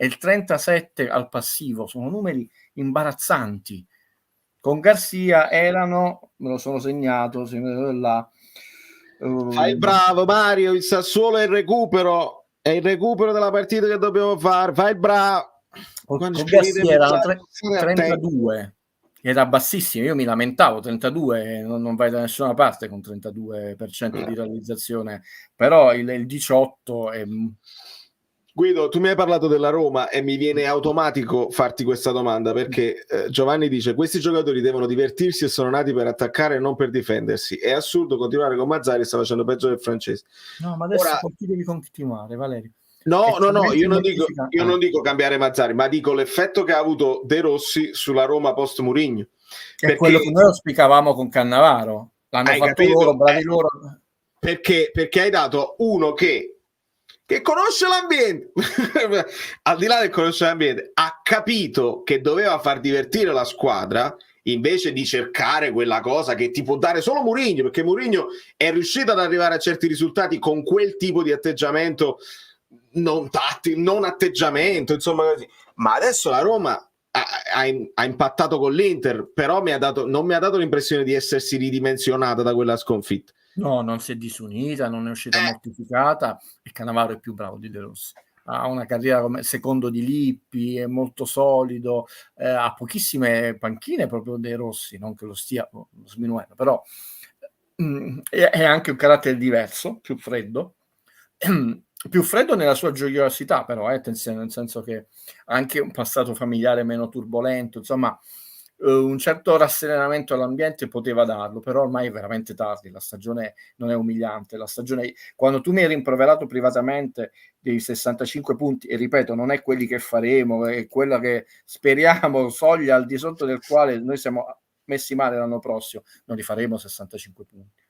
e il 37% al passivo. Sono numeri imbarazzanti. Con Garcia erano, me lo sono segnato, fai bravo Mario, il Sassuolo è il recupero della partita che dobbiamo fare, fai bravo. Con Garcia erano 32, era bassissimo, io mi lamentavo, 32 non vai da nessuna parte con 32% di realizzazione, però il 18 è... Guido, tu mi hai parlato della Roma e mi viene automatico farti questa domanda, perché Giovanni dice: questi giocatori devono divertirsi e sono nati per attaccare e non per difendersi. È assurdo continuare con Mazzarri, sta facendo peggio del francese. No, ma adesso devi continuare, Valerio. No, io non dico cambiare Mazzarri, ma dico l'effetto che ha avuto De Rossi sulla Roma post Mourinho. È quello che noi auspicavamo con Cannavaro. L'hanno fatto capito? Loro, bravi loro. Perché hai dato uno che conosce l'ambiente, al di là del conoscere l'ambiente, ha capito che doveva far divertire la squadra invece di cercare quella cosa che ti può dare solo Mourinho, perché Mourinho è riuscito ad arrivare a certi risultati con quel tipo di atteggiamento, non atteggiamento, insomma, così. Ma adesso la Roma ha impattato con l'Inter, però non mi ha dato l'impressione di essersi ridimensionata da quella sconfitta. No, non si è disunita, non è uscita mortificata, e Cannavaro è più bravo di De Rossi. Ha una carriera come secondo di Lippi, è molto solido, ha pochissime panchine proprio De Rossi, non che lo stia sminuendo, però è anche un carattere diverso, più freddo nella sua gioiosità, però attenzione, nel senso che ha anche un passato familiare meno turbolento, insomma un certo rasserenamento all'ambiente poteva darlo, però ormai è veramente tardi, la stagione non è umiliante, la stagione, quando tu mi hai rimproverato privatamente dei 65 punti, e ripeto, non è quelli che faremo, è quella che speriamo, soglia al di sotto del quale noi siamo messi male l'anno prossimo, non li faremo 65 punti.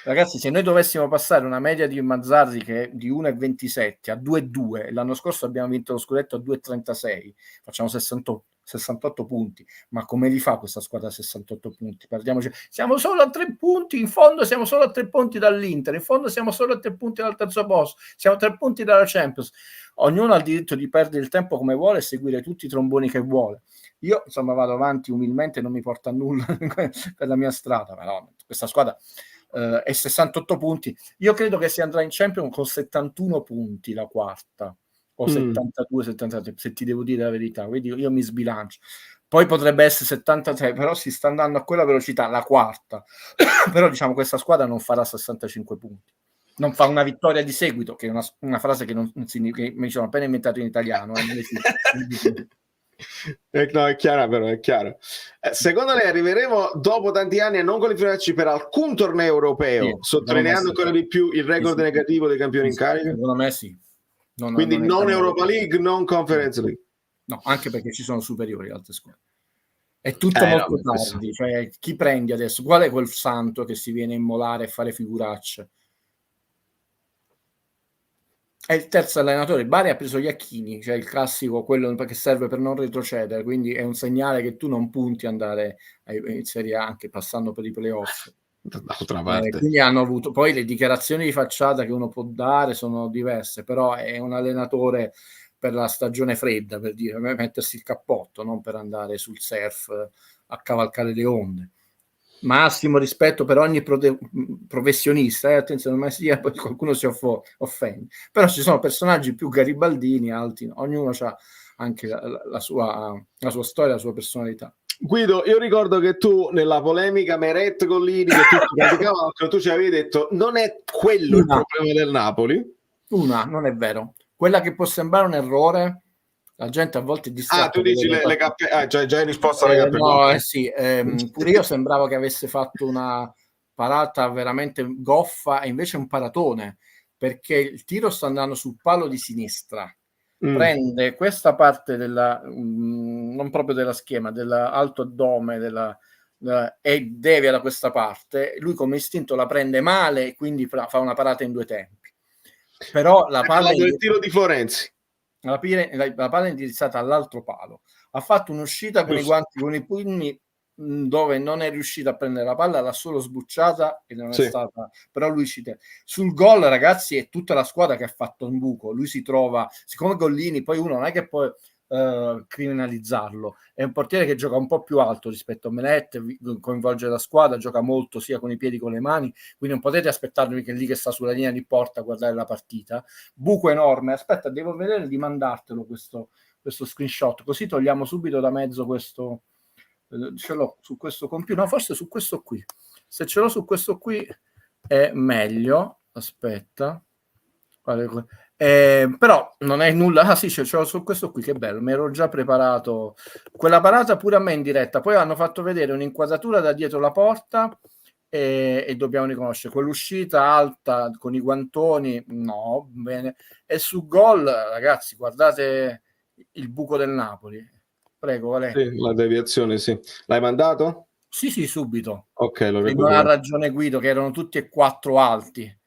Ragazzi, se noi dovessimo passare una media di Mazzarri che è di 1,27 a 2,2, l'anno scorso abbiamo vinto lo scudetto a 2,36, facciamo 68 punti, ma come li fa questa squadra a 68 punti? Parliamoci, siamo solo a 3 punti, in fondo siamo solo a 3 punti dall'Inter, in fondo siamo solo a 3 punti dal terzo posto, siamo a 3 punti dalla Champions. Ognuno ha il diritto di perdere il tempo come vuole e seguire tutti i tromboni che vuole. Io insomma vado avanti umilmente, non mi porta a nulla per la mia strada, però questa squadra è 68 punti. Io credo che si andrà in Champions con 71 punti la quarta, o 72, 73, se ti devo dire la verità. Quindi io mi sbilancio. Poi potrebbe essere 73, però si sta andando a quella velocità, la quarta. Però diciamo questa squadra non farà 65 punti. Non fa una vittoria di seguito, che è una frase che non significa, che mi sono appena inventato in italiano. No, è chiaro, però è chiaro. Secondo lei arriveremo dopo tanti anni a non qualificarci per alcun torneo europeo, sottolineando ancora di più il record negativo dei campioni in carica? Secondo me sì. Quindi non Europa League, non Conference League. No, anche perché ci sono superiori altre squadre. È tutto molto tardi. Cioè, chi prendi adesso? Qual è quel santo che si viene a immolare e fare figuracce? È il terzo allenatore. Bari ha preso Iachini, cioè il classico, quello che serve per non retrocedere, quindi è un segnale che tu non punti ad andare in Serie A anche passando per i playoff. D'altra parte. Quindi hanno avuto poi le dichiarazioni di facciata che uno può dare sono diverse, però è un allenatore per la stagione fredda, per dire, mettersi il cappotto, non per andare sul surf a cavalcare le onde. Massimo rispetto per ogni professionista, attenzione, ma sia poi qualcuno si offende, però ci sono personaggi più garibaldini, altri, ognuno ha anche la sua storia, la sua personalità. Guido, io ricordo che tu nella polemica Meret con Lini, che tu ci avevi detto non è quello il problema del Napoli. Non è vero. Quella che può sembrare un errore, la gente a volte è distratta. Tu dici le cappe, già hai risposto alle cappe. No, sì, pure io sembravo che avesse fatto una parata veramente goffa e invece un paratone, perché il tiro sta andando sul palo di sinistra. Prende questa parte della non proprio della schiena, dell'alto addome e devia da questa parte. Lui come istinto la prende male e quindi fa una parata in due tempi. Però la palla del tiro di Florenzi. La palla è indirizzata all'altro palo. Ha fatto un'uscita con i guanti, con i pugni, dove non è riuscito a prendere la palla, l'ha solo sbucciata e non è stata. Però lui sul gol, ragazzi, è tutta la squadra che ha fatto un buco. Lui si trova, siccome Gollini, poi uno non è che può criminalizzarlo, è un portiere che gioca un po' più alto rispetto a Menet, coinvolge la squadra, gioca molto sia con i piedi che con le mani, quindi non potete aspettarvi che lì che sta sulla linea di porta a guardare la partita. Buco enorme. Aspetta, devo vedere di mandartelo questo screenshot, così togliamo subito da mezzo questo. Ce l'ho su questo computer, no, forse su questo qui, se ce l'ho su questo qui è meglio. Aspetta, però non è nulla. Sì, ce l'ho su questo qui, che bello, mi ero già preparato quella parata pure a me in diretta. Poi hanno fatto vedere un'inquadratura da dietro la porta e dobbiamo riconoscere quell'uscita alta con i guantoni, no, bene. E su gol, ragazzi, guardate il buco del Napoli. Prego, Valerio. Sì, la deviazione, sì. L'hai mandato? Sì, subito. Ok, lo non ha ragione Guido, che erano tutti e 4 alti.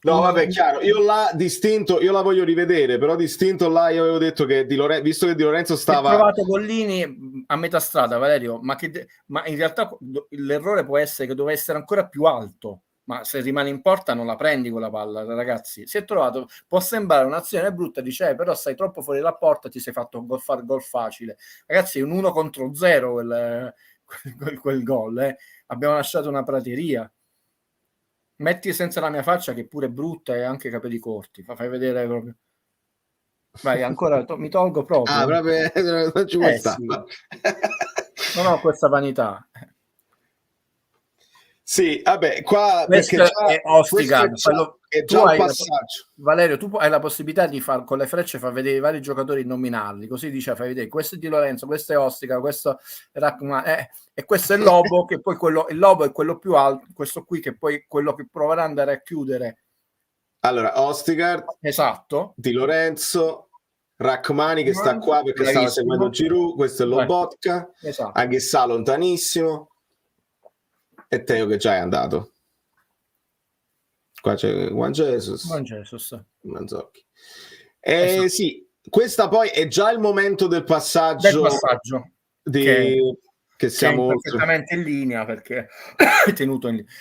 No, vabbè, chiaro. Io la voglio rivedere, però distinto là io avevo detto che visto che Di Lorenzo stava... Ho trovato Gollini a metà strada, Valerio, ma in realtà l'errore può essere che doveva essere ancora più alto, ma se rimane in porta non la prendi quella palla, ragazzi. Si è trovato, può sembrare un'azione brutta, dice, però stai troppo fuori dalla porta, ti sei fatto fare gol facile. Ragazzi, è un 1 contro 0 quel gol, abbiamo lasciato una prateria. Metti senza la mia faccia, che pure è brutta e anche capelli corti. Fai vedere proprio. Vai, ancora mi tolgo proprio. Ah, proprio non ci può stare. Sì. Non ho questa vanità. Sì, vabbè, qua questo perché è Ostigard. È già un passaggio. Valerio, tu hai la possibilità di con le frecce far vedere i vari giocatori e nominarli, così dice, fai vedere questo è Di Lorenzo, questo è Ostigard, questo è Rachman, e questo è il Lobo, che poi il Lobo è quello più alto, questo qui che poi quello che proverà ad andare a chiudere. Allora, Ostigard, esatto, Di Lorenzo, Rachmani che sta qua perché stava seguendo Giroud, questo è Lobotka, esatto. Anghissà lontanissimo e Teo che già è andato. Qua c'è Juan Jesus. Manzocchi. Esatto. Sì, questa poi è già il momento del passaggio, che siamo perfettamente in linea, perché è tenuto in linea.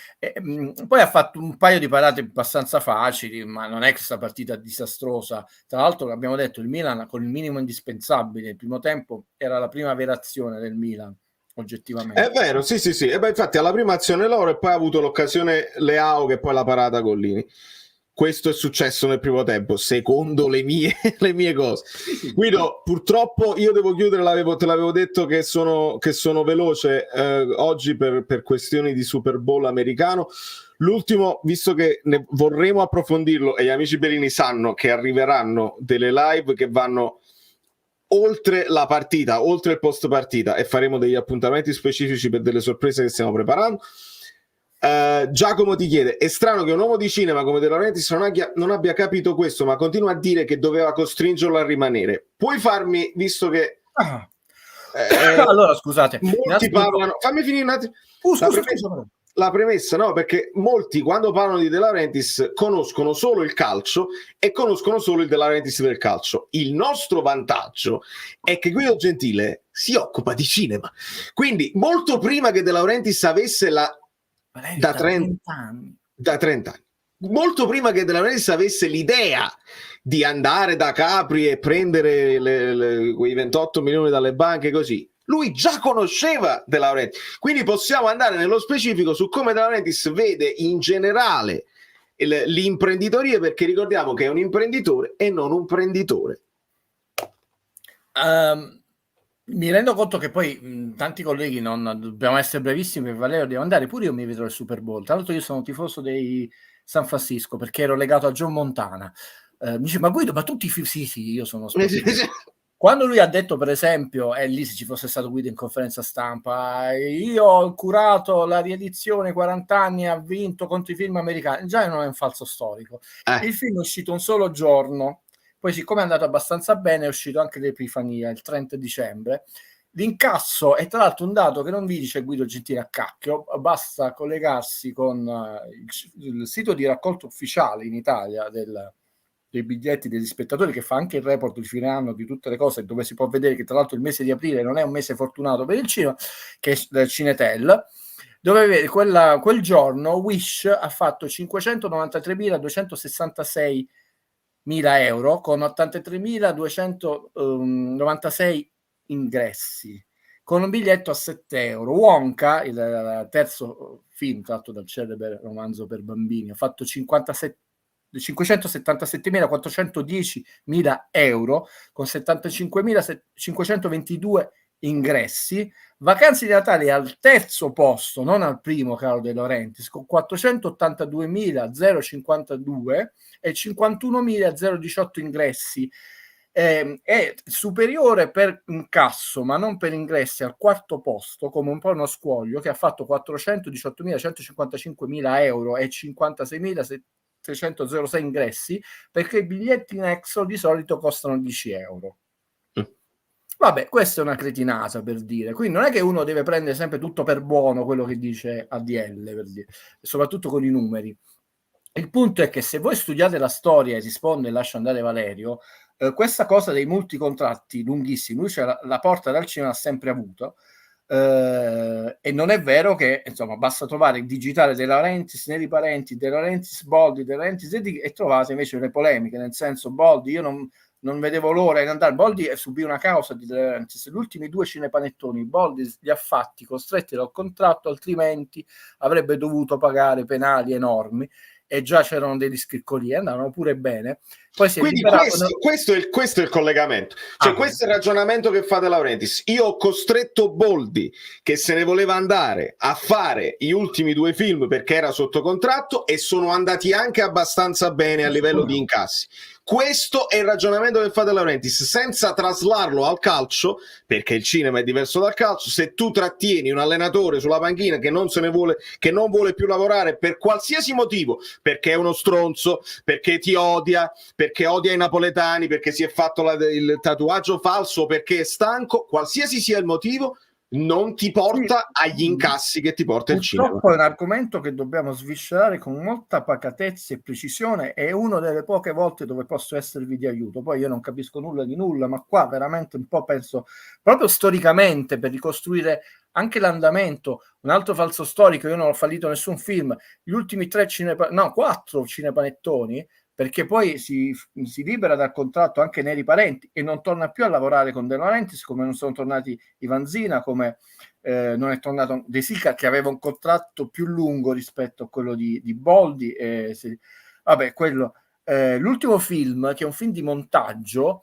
Poi ha fatto un paio di parate abbastanza facili, ma non è che questa partita disastrosa. Tra l'altro abbiamo detto il Milan con il minimo indispensabile. Il primo tempo era la prima vera azione del Milan, oggettivamente. È vero, sì. E beh, infatti alla prima azione loro e poi ha avuto l'occasione Leao che poi la parata Gollini. Questo è successo nel primo tempo, secondo le mie cose. Guido, purtroppo io devo chiudere, te l'avevo detto che sono veloce oggi per questioni di Super Bowl americano. L'ultimo, visto che ne vorremmo approfondirlo e gli amici Bellini sanno che arriveranno delle live che vanno oltre la partita, oltre il post partita, e faremo degli appuntamenti specifici per delle sorprese che stiamo preparando. Giacomo ti chiede: è strano che un uomo di cinema come De Laurentiis non abbia capito questo, ma continua a dire che doveva costringerlo a rimanere. Puoi farmi, visto che allora scusate, molti parlano, fammi finire un attimo la premessa, no? Perché molti quando parlano di De Laurentiis conoscono solo il calcio e conoscono solo il De Laurentiis del calcio. Il nostro vantaggio è che Guido Gentile si occupa di cinema, quindi molto prima che De Laurentiis avesse da 30 anni, molto prima che De Laurentiis avesse l'idea di andare da Capri e prendere quei 28 milioni dalle banche, così lui già conosceva De Laurentiis, quindi possiamo andare nello specifico su come De Laurentiis vede in generale l'imprenditoria, perché ricordiamo che è un imprenditore e non un prenditore. Mi rendo conto che poi tanti colleghi non dobbiamo essere brevissimi, per Valerio devo andare, pure io mi vedrò il Super Bowl. Tra l'altro io sono tifoso dei San Francisco perché ero legato a John Montana. Mi dice, ma Guido, ma tutti sì, io sono Quando lui ha detto, per esempio, lì se ci fosse stato Guido in conferenza stampa, io ho curato la riedizione 40 anni, ha vinto contro i film americani, già non è un falso storico. Il film è uscito un solo giorno, poi siccome è andato abbastanza bene è uscito anche l'Epifania il 30 dicembre. L'incasso è tra l'altro un dato che non vi dice Guido Gentile a cacchio, basta collegarsi con il sito di raccolta ufficiale in Italia dei biglietti degli spettatori, che fa anche il report di fine anno di tutte le cose, dove si può vedere che tra l'altro il mese di aprile non è un mese fortunato per il cinema, che è del Cinetel, dove quel giorno Wish ha fatto 593.266 euro con 83.296 ingressi, con un biglietto a 7 euro. Wonka, il terzo film tratto dal celebre romanzo per bambini, ha fatto 577.410 euro con 75.522 ingressi. Vacanze di Natale al terzo posto, non al primo, caro De Laurentiis, con 482.052 e 51.018 ingressi. è superiore per incasso ma non per ingressi al quarto posto, come un po' uno squoglio, che ha fatto 418.155.000 euro e 56.706 ingressi, perché i biglietti in Exo di solito costano 10 euro. Vabbè, questa è una cretinata, per dire. Quindi non è che uno deve prendere sempre tutto per buono quello che dice ADL, per dire, soprattutto con i numeri. Il punto è che se voi studiate la storia, e risponde e lascia andare Valerio, questa cosa dei multicontratti lunghissimi, lui la porta dal cinema, ha sempre avuto, e non è vero che, insomma, basta trovare il digitale De Laurentiis, Neri Parenti, De Laurentiis Boldi, De Laurentiis e trovate invece le polemiche, nel senso, Boldi, io non vedevo l'ora di andare. Boldi subì una causa di De Laurentiis, gli ultimi 2 cinepanettoni Boldi li ha fatti costretti dal contratto, altrimenti avrebbe dovuto pagare penali enormi, e già c'erano dei scriccolii, andavano pure bene. Poi si è quindi questo è il collegamento, cioè questo è il ragionamento che fa De Laurentiis. Io ho costretto Boldi, che se ne voleva andare, a fare gli ultimi 2 film perché era sotto contratto, e sono andati anche abbastanza bene a livello di incassi. Questo è il ragionamento che fa De Laurentiis, senza traslarlo al calcio, perché il cinema è diverso dal calcio. Se tu trattieni un allenatore sulla panchina che non vuole più lavorare per qualsiasi motivo, perché è uno stronzo, perché ti odia, perché odia i napoletani, perché si è fatto il tatuaggio falso, perché è stanco, qualsiasi sia il motivo, non ti porta agli incassi che ti porta il cinema. Purtroppo è un argomento che dobbiamo sviscerare con molta pacatezza e precisione, è una delle poche volte dove posso esservi di aiuto. Poi io non capisco nulla di nulla, ma qua veramente un po' penso, proprio storicamente, per ricostruire anche l'andamento. Un altro falso storico, io non ho fallito nessun film, gli ultimi 4 cinepanettoni, perché poi si libera dal contratto anche Neri Parenti e non torna più a lavorare con De Laurentiis, come non sono tornati Ivanzina, come non è tornato De Sica, che aveva un contratto più lungo rispetto a quello di Boldi. Vabbè, quello. L'ultimo film, che è un film di montaggio,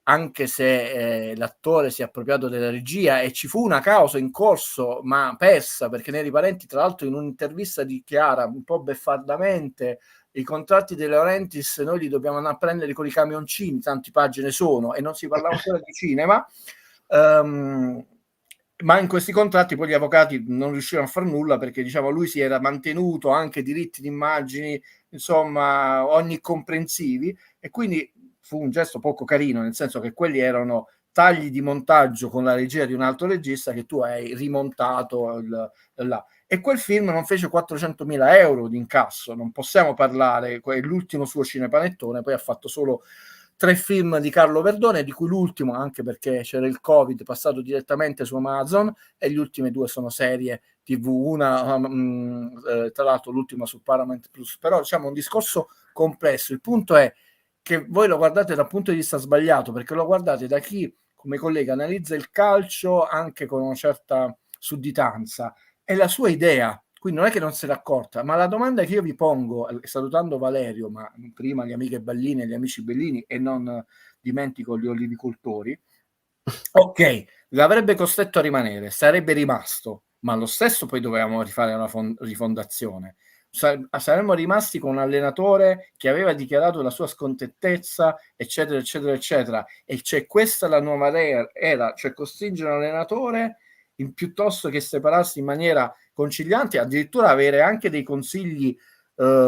anche se l'attore si è appropriato della regia e ci fu una causa in corso ma persa, perché Neri Parenti tra l'altro in un'intervista dichiara un po' beffardamente: i contratti di De Laurentiis noi li dobbiamo andare a prendere con i camioncini, tanti pagine sono, e non si parlava ancora di cinema, ma in questi contratti poi gli avvocati non riuscivano a far nulla, perché diciamo lui si era mantenuto anche diritti di immagini, insomma ogni comprensivi, e quindi fu un gesto poco carino, nel senso che quelli erano tagli di montaggio con la regia di un altro regista che tu hai rimontato là. E quel film non fece 400.000 euro di incasso, non possiamo parlare, è l'ultimo suo cinepanettone, poi ha fatto solo 3 film di Carlo Verdone, di cui l'ultimo, anche perché c'era il Covid, passato direttamente su Amazon, e gli ultimi 2 sono serie TV, una tra l'altro l'ultima su Paramount Plus. Però diciamo un discorso complesso. Il punto è che voi lo guardate dal punto di vista sbagliato, perché lo guardate da chi, come collega, analizza il calcio anche con una certa sudditanza, è la sua idea, quindi non è che non se l'è accorta. Ma la domanda che io vi pongo, salutando Valerio, ma prima le amiche Ballini e gli amici Bellini, e non dimentico gli olivicoltori, ok, l'avrebbe costretto a rimanere, sarebbe rimasto, ma lo stesso poi dovevamo rifare una rifondazione. Saremmo rimasti con un allenatore che aveva dichiarato la sua scontentezza, eccetera eccetera eccetera, e c'è questa la nuova era, cioè costringere un allenatore piuttosto che separarsi in maniera conciliante, addirittura avere anche dei consigli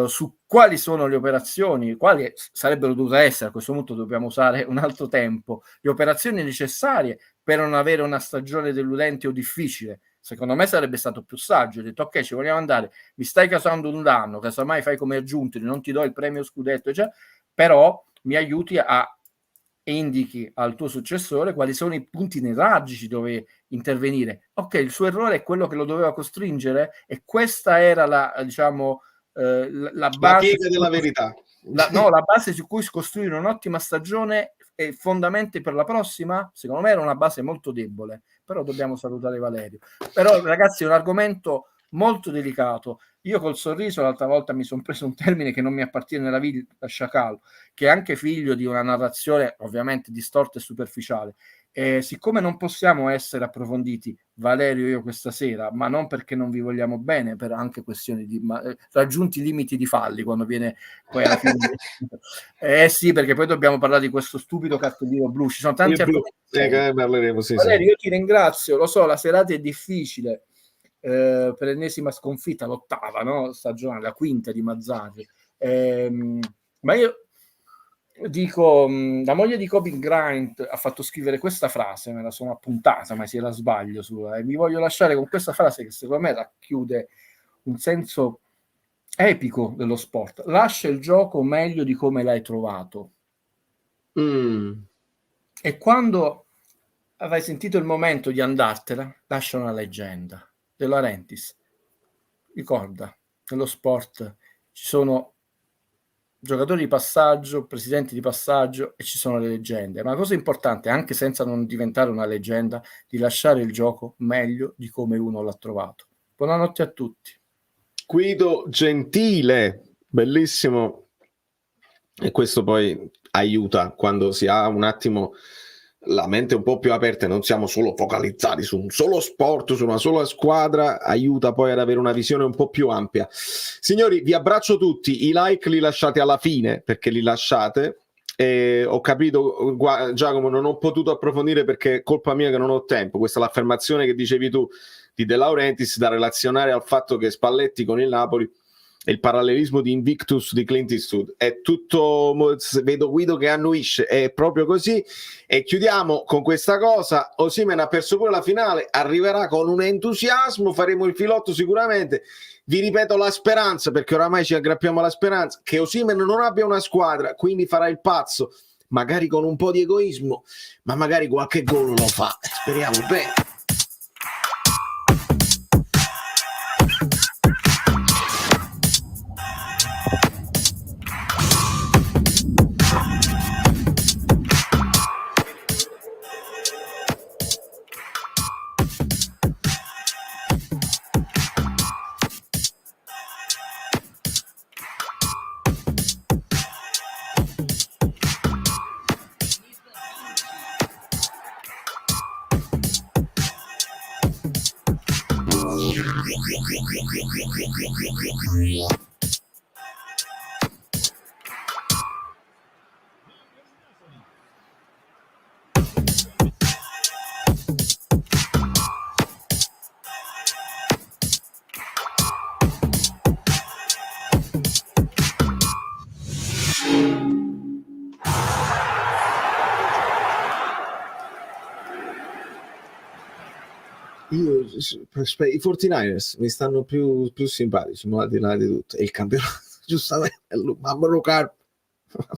su quali sono le operazioni, quali sarebbero dovute essere. A questo punto dobbiamo usare un altro tempo, le operazioni necessarie per non avere una stagione deludente o difficile. Secondo me sarebbe stato più saggio, ho detto ok, ci vogliamo andare, mi stai causando un danno, casomai fai come aggiunti, non ti do il premio scudetto, cioè, però mi aiuti a indichi al tuo successore quali sono i punti nevralgici dove intervenire. Ok, il suo errore è quello che lo doveva costringere, e questa era la, diciamo, la base della verità. La base su cui costruire un'ottima stagione e fondamenti per la prossima. Secondo me era una base molto debole, però dobbiamo salutare Valerio. Però ragazzi, è un argomento molto delicato. Io col sorriso l'altra volta mi sono preso un termine che non mi appartiene nella vita, sciacallo, che è anche figlio di una narrazione ovviamente distorta e superficiale. siccome non possiamo essere approfonditi, Valerio e io questa sera, ma non perché non vi vogliamo bene, per anche questioni di raggiunti limiti di falli quando viene poi alla fine sì, perché poi dobbiamo parlare di questo stupido cartellino blu, ci sono tanti parleremo, sì, Valerio, io ti ringrazio, lo so, la serata è difficile, per l'ennesima sconfitta, l'8ª, no? Stagione, la 5ª di Mazzarri, ma io dico, la moglie di Kobe Bryant ha fatto scrivere questa frase, me la sono appuntata, ma se la sbaglio, e mi voglio lasciare con questa frase che secondo me racchiude un senso epico dello sport: lascia il gioco meglio di come l'hai trovato. E quando avrai sentito il momento di andartela, lascia una leggenda. De Laurentiis, ricorda, nello sport ci sono giocatori di passaggio, presidenti di passaggio e ci sono le leggende, ma la cosa importante, anche senza non diventare una leggenda, di lasciare il gioco meglio di come uno l'ha trovato. Buonanotte a tutti. Guido Gentile, bellissimo, e questo poi aiuta quando si ha un attimo la mente un po' più aperta e non siamo solo focalizzati su un solo sport, su una sola squadra, aiuta poi ad avere una visione un po' più ampia. Signori, vi abbraccio tutti, i like li lasciate alla fine perché li lasciate. Ho capito, Giacomo, non ho potuto approfondire perché è colpa mia che non ho tempo. Questa è l'affermazione che dicevi tu di De Laurentiis, da relazionare al fatto che Spalletti con il Napoli e il parallelismo di Invictus di Clint Eastwood è tutto, vedo Guido che annuisce, è proprio così. E chiudiamo con questa cosa: Osimhen ha perso pure la finale, arriverà con un entusiasmo, faremo il filotto sicuramente. Vi ripeto la speranza, perché oramai ci aggrappiamo alla speranza, che Osimhen non abbia una squadra, quindi farà il pazzo, magari con un po' di egoismo, ma magari qualche gol lo fa, speriamo bene. I 49ers mi stanno più simpatici, ma al di là di tutto, e il campionato giustamente, Mamma Carp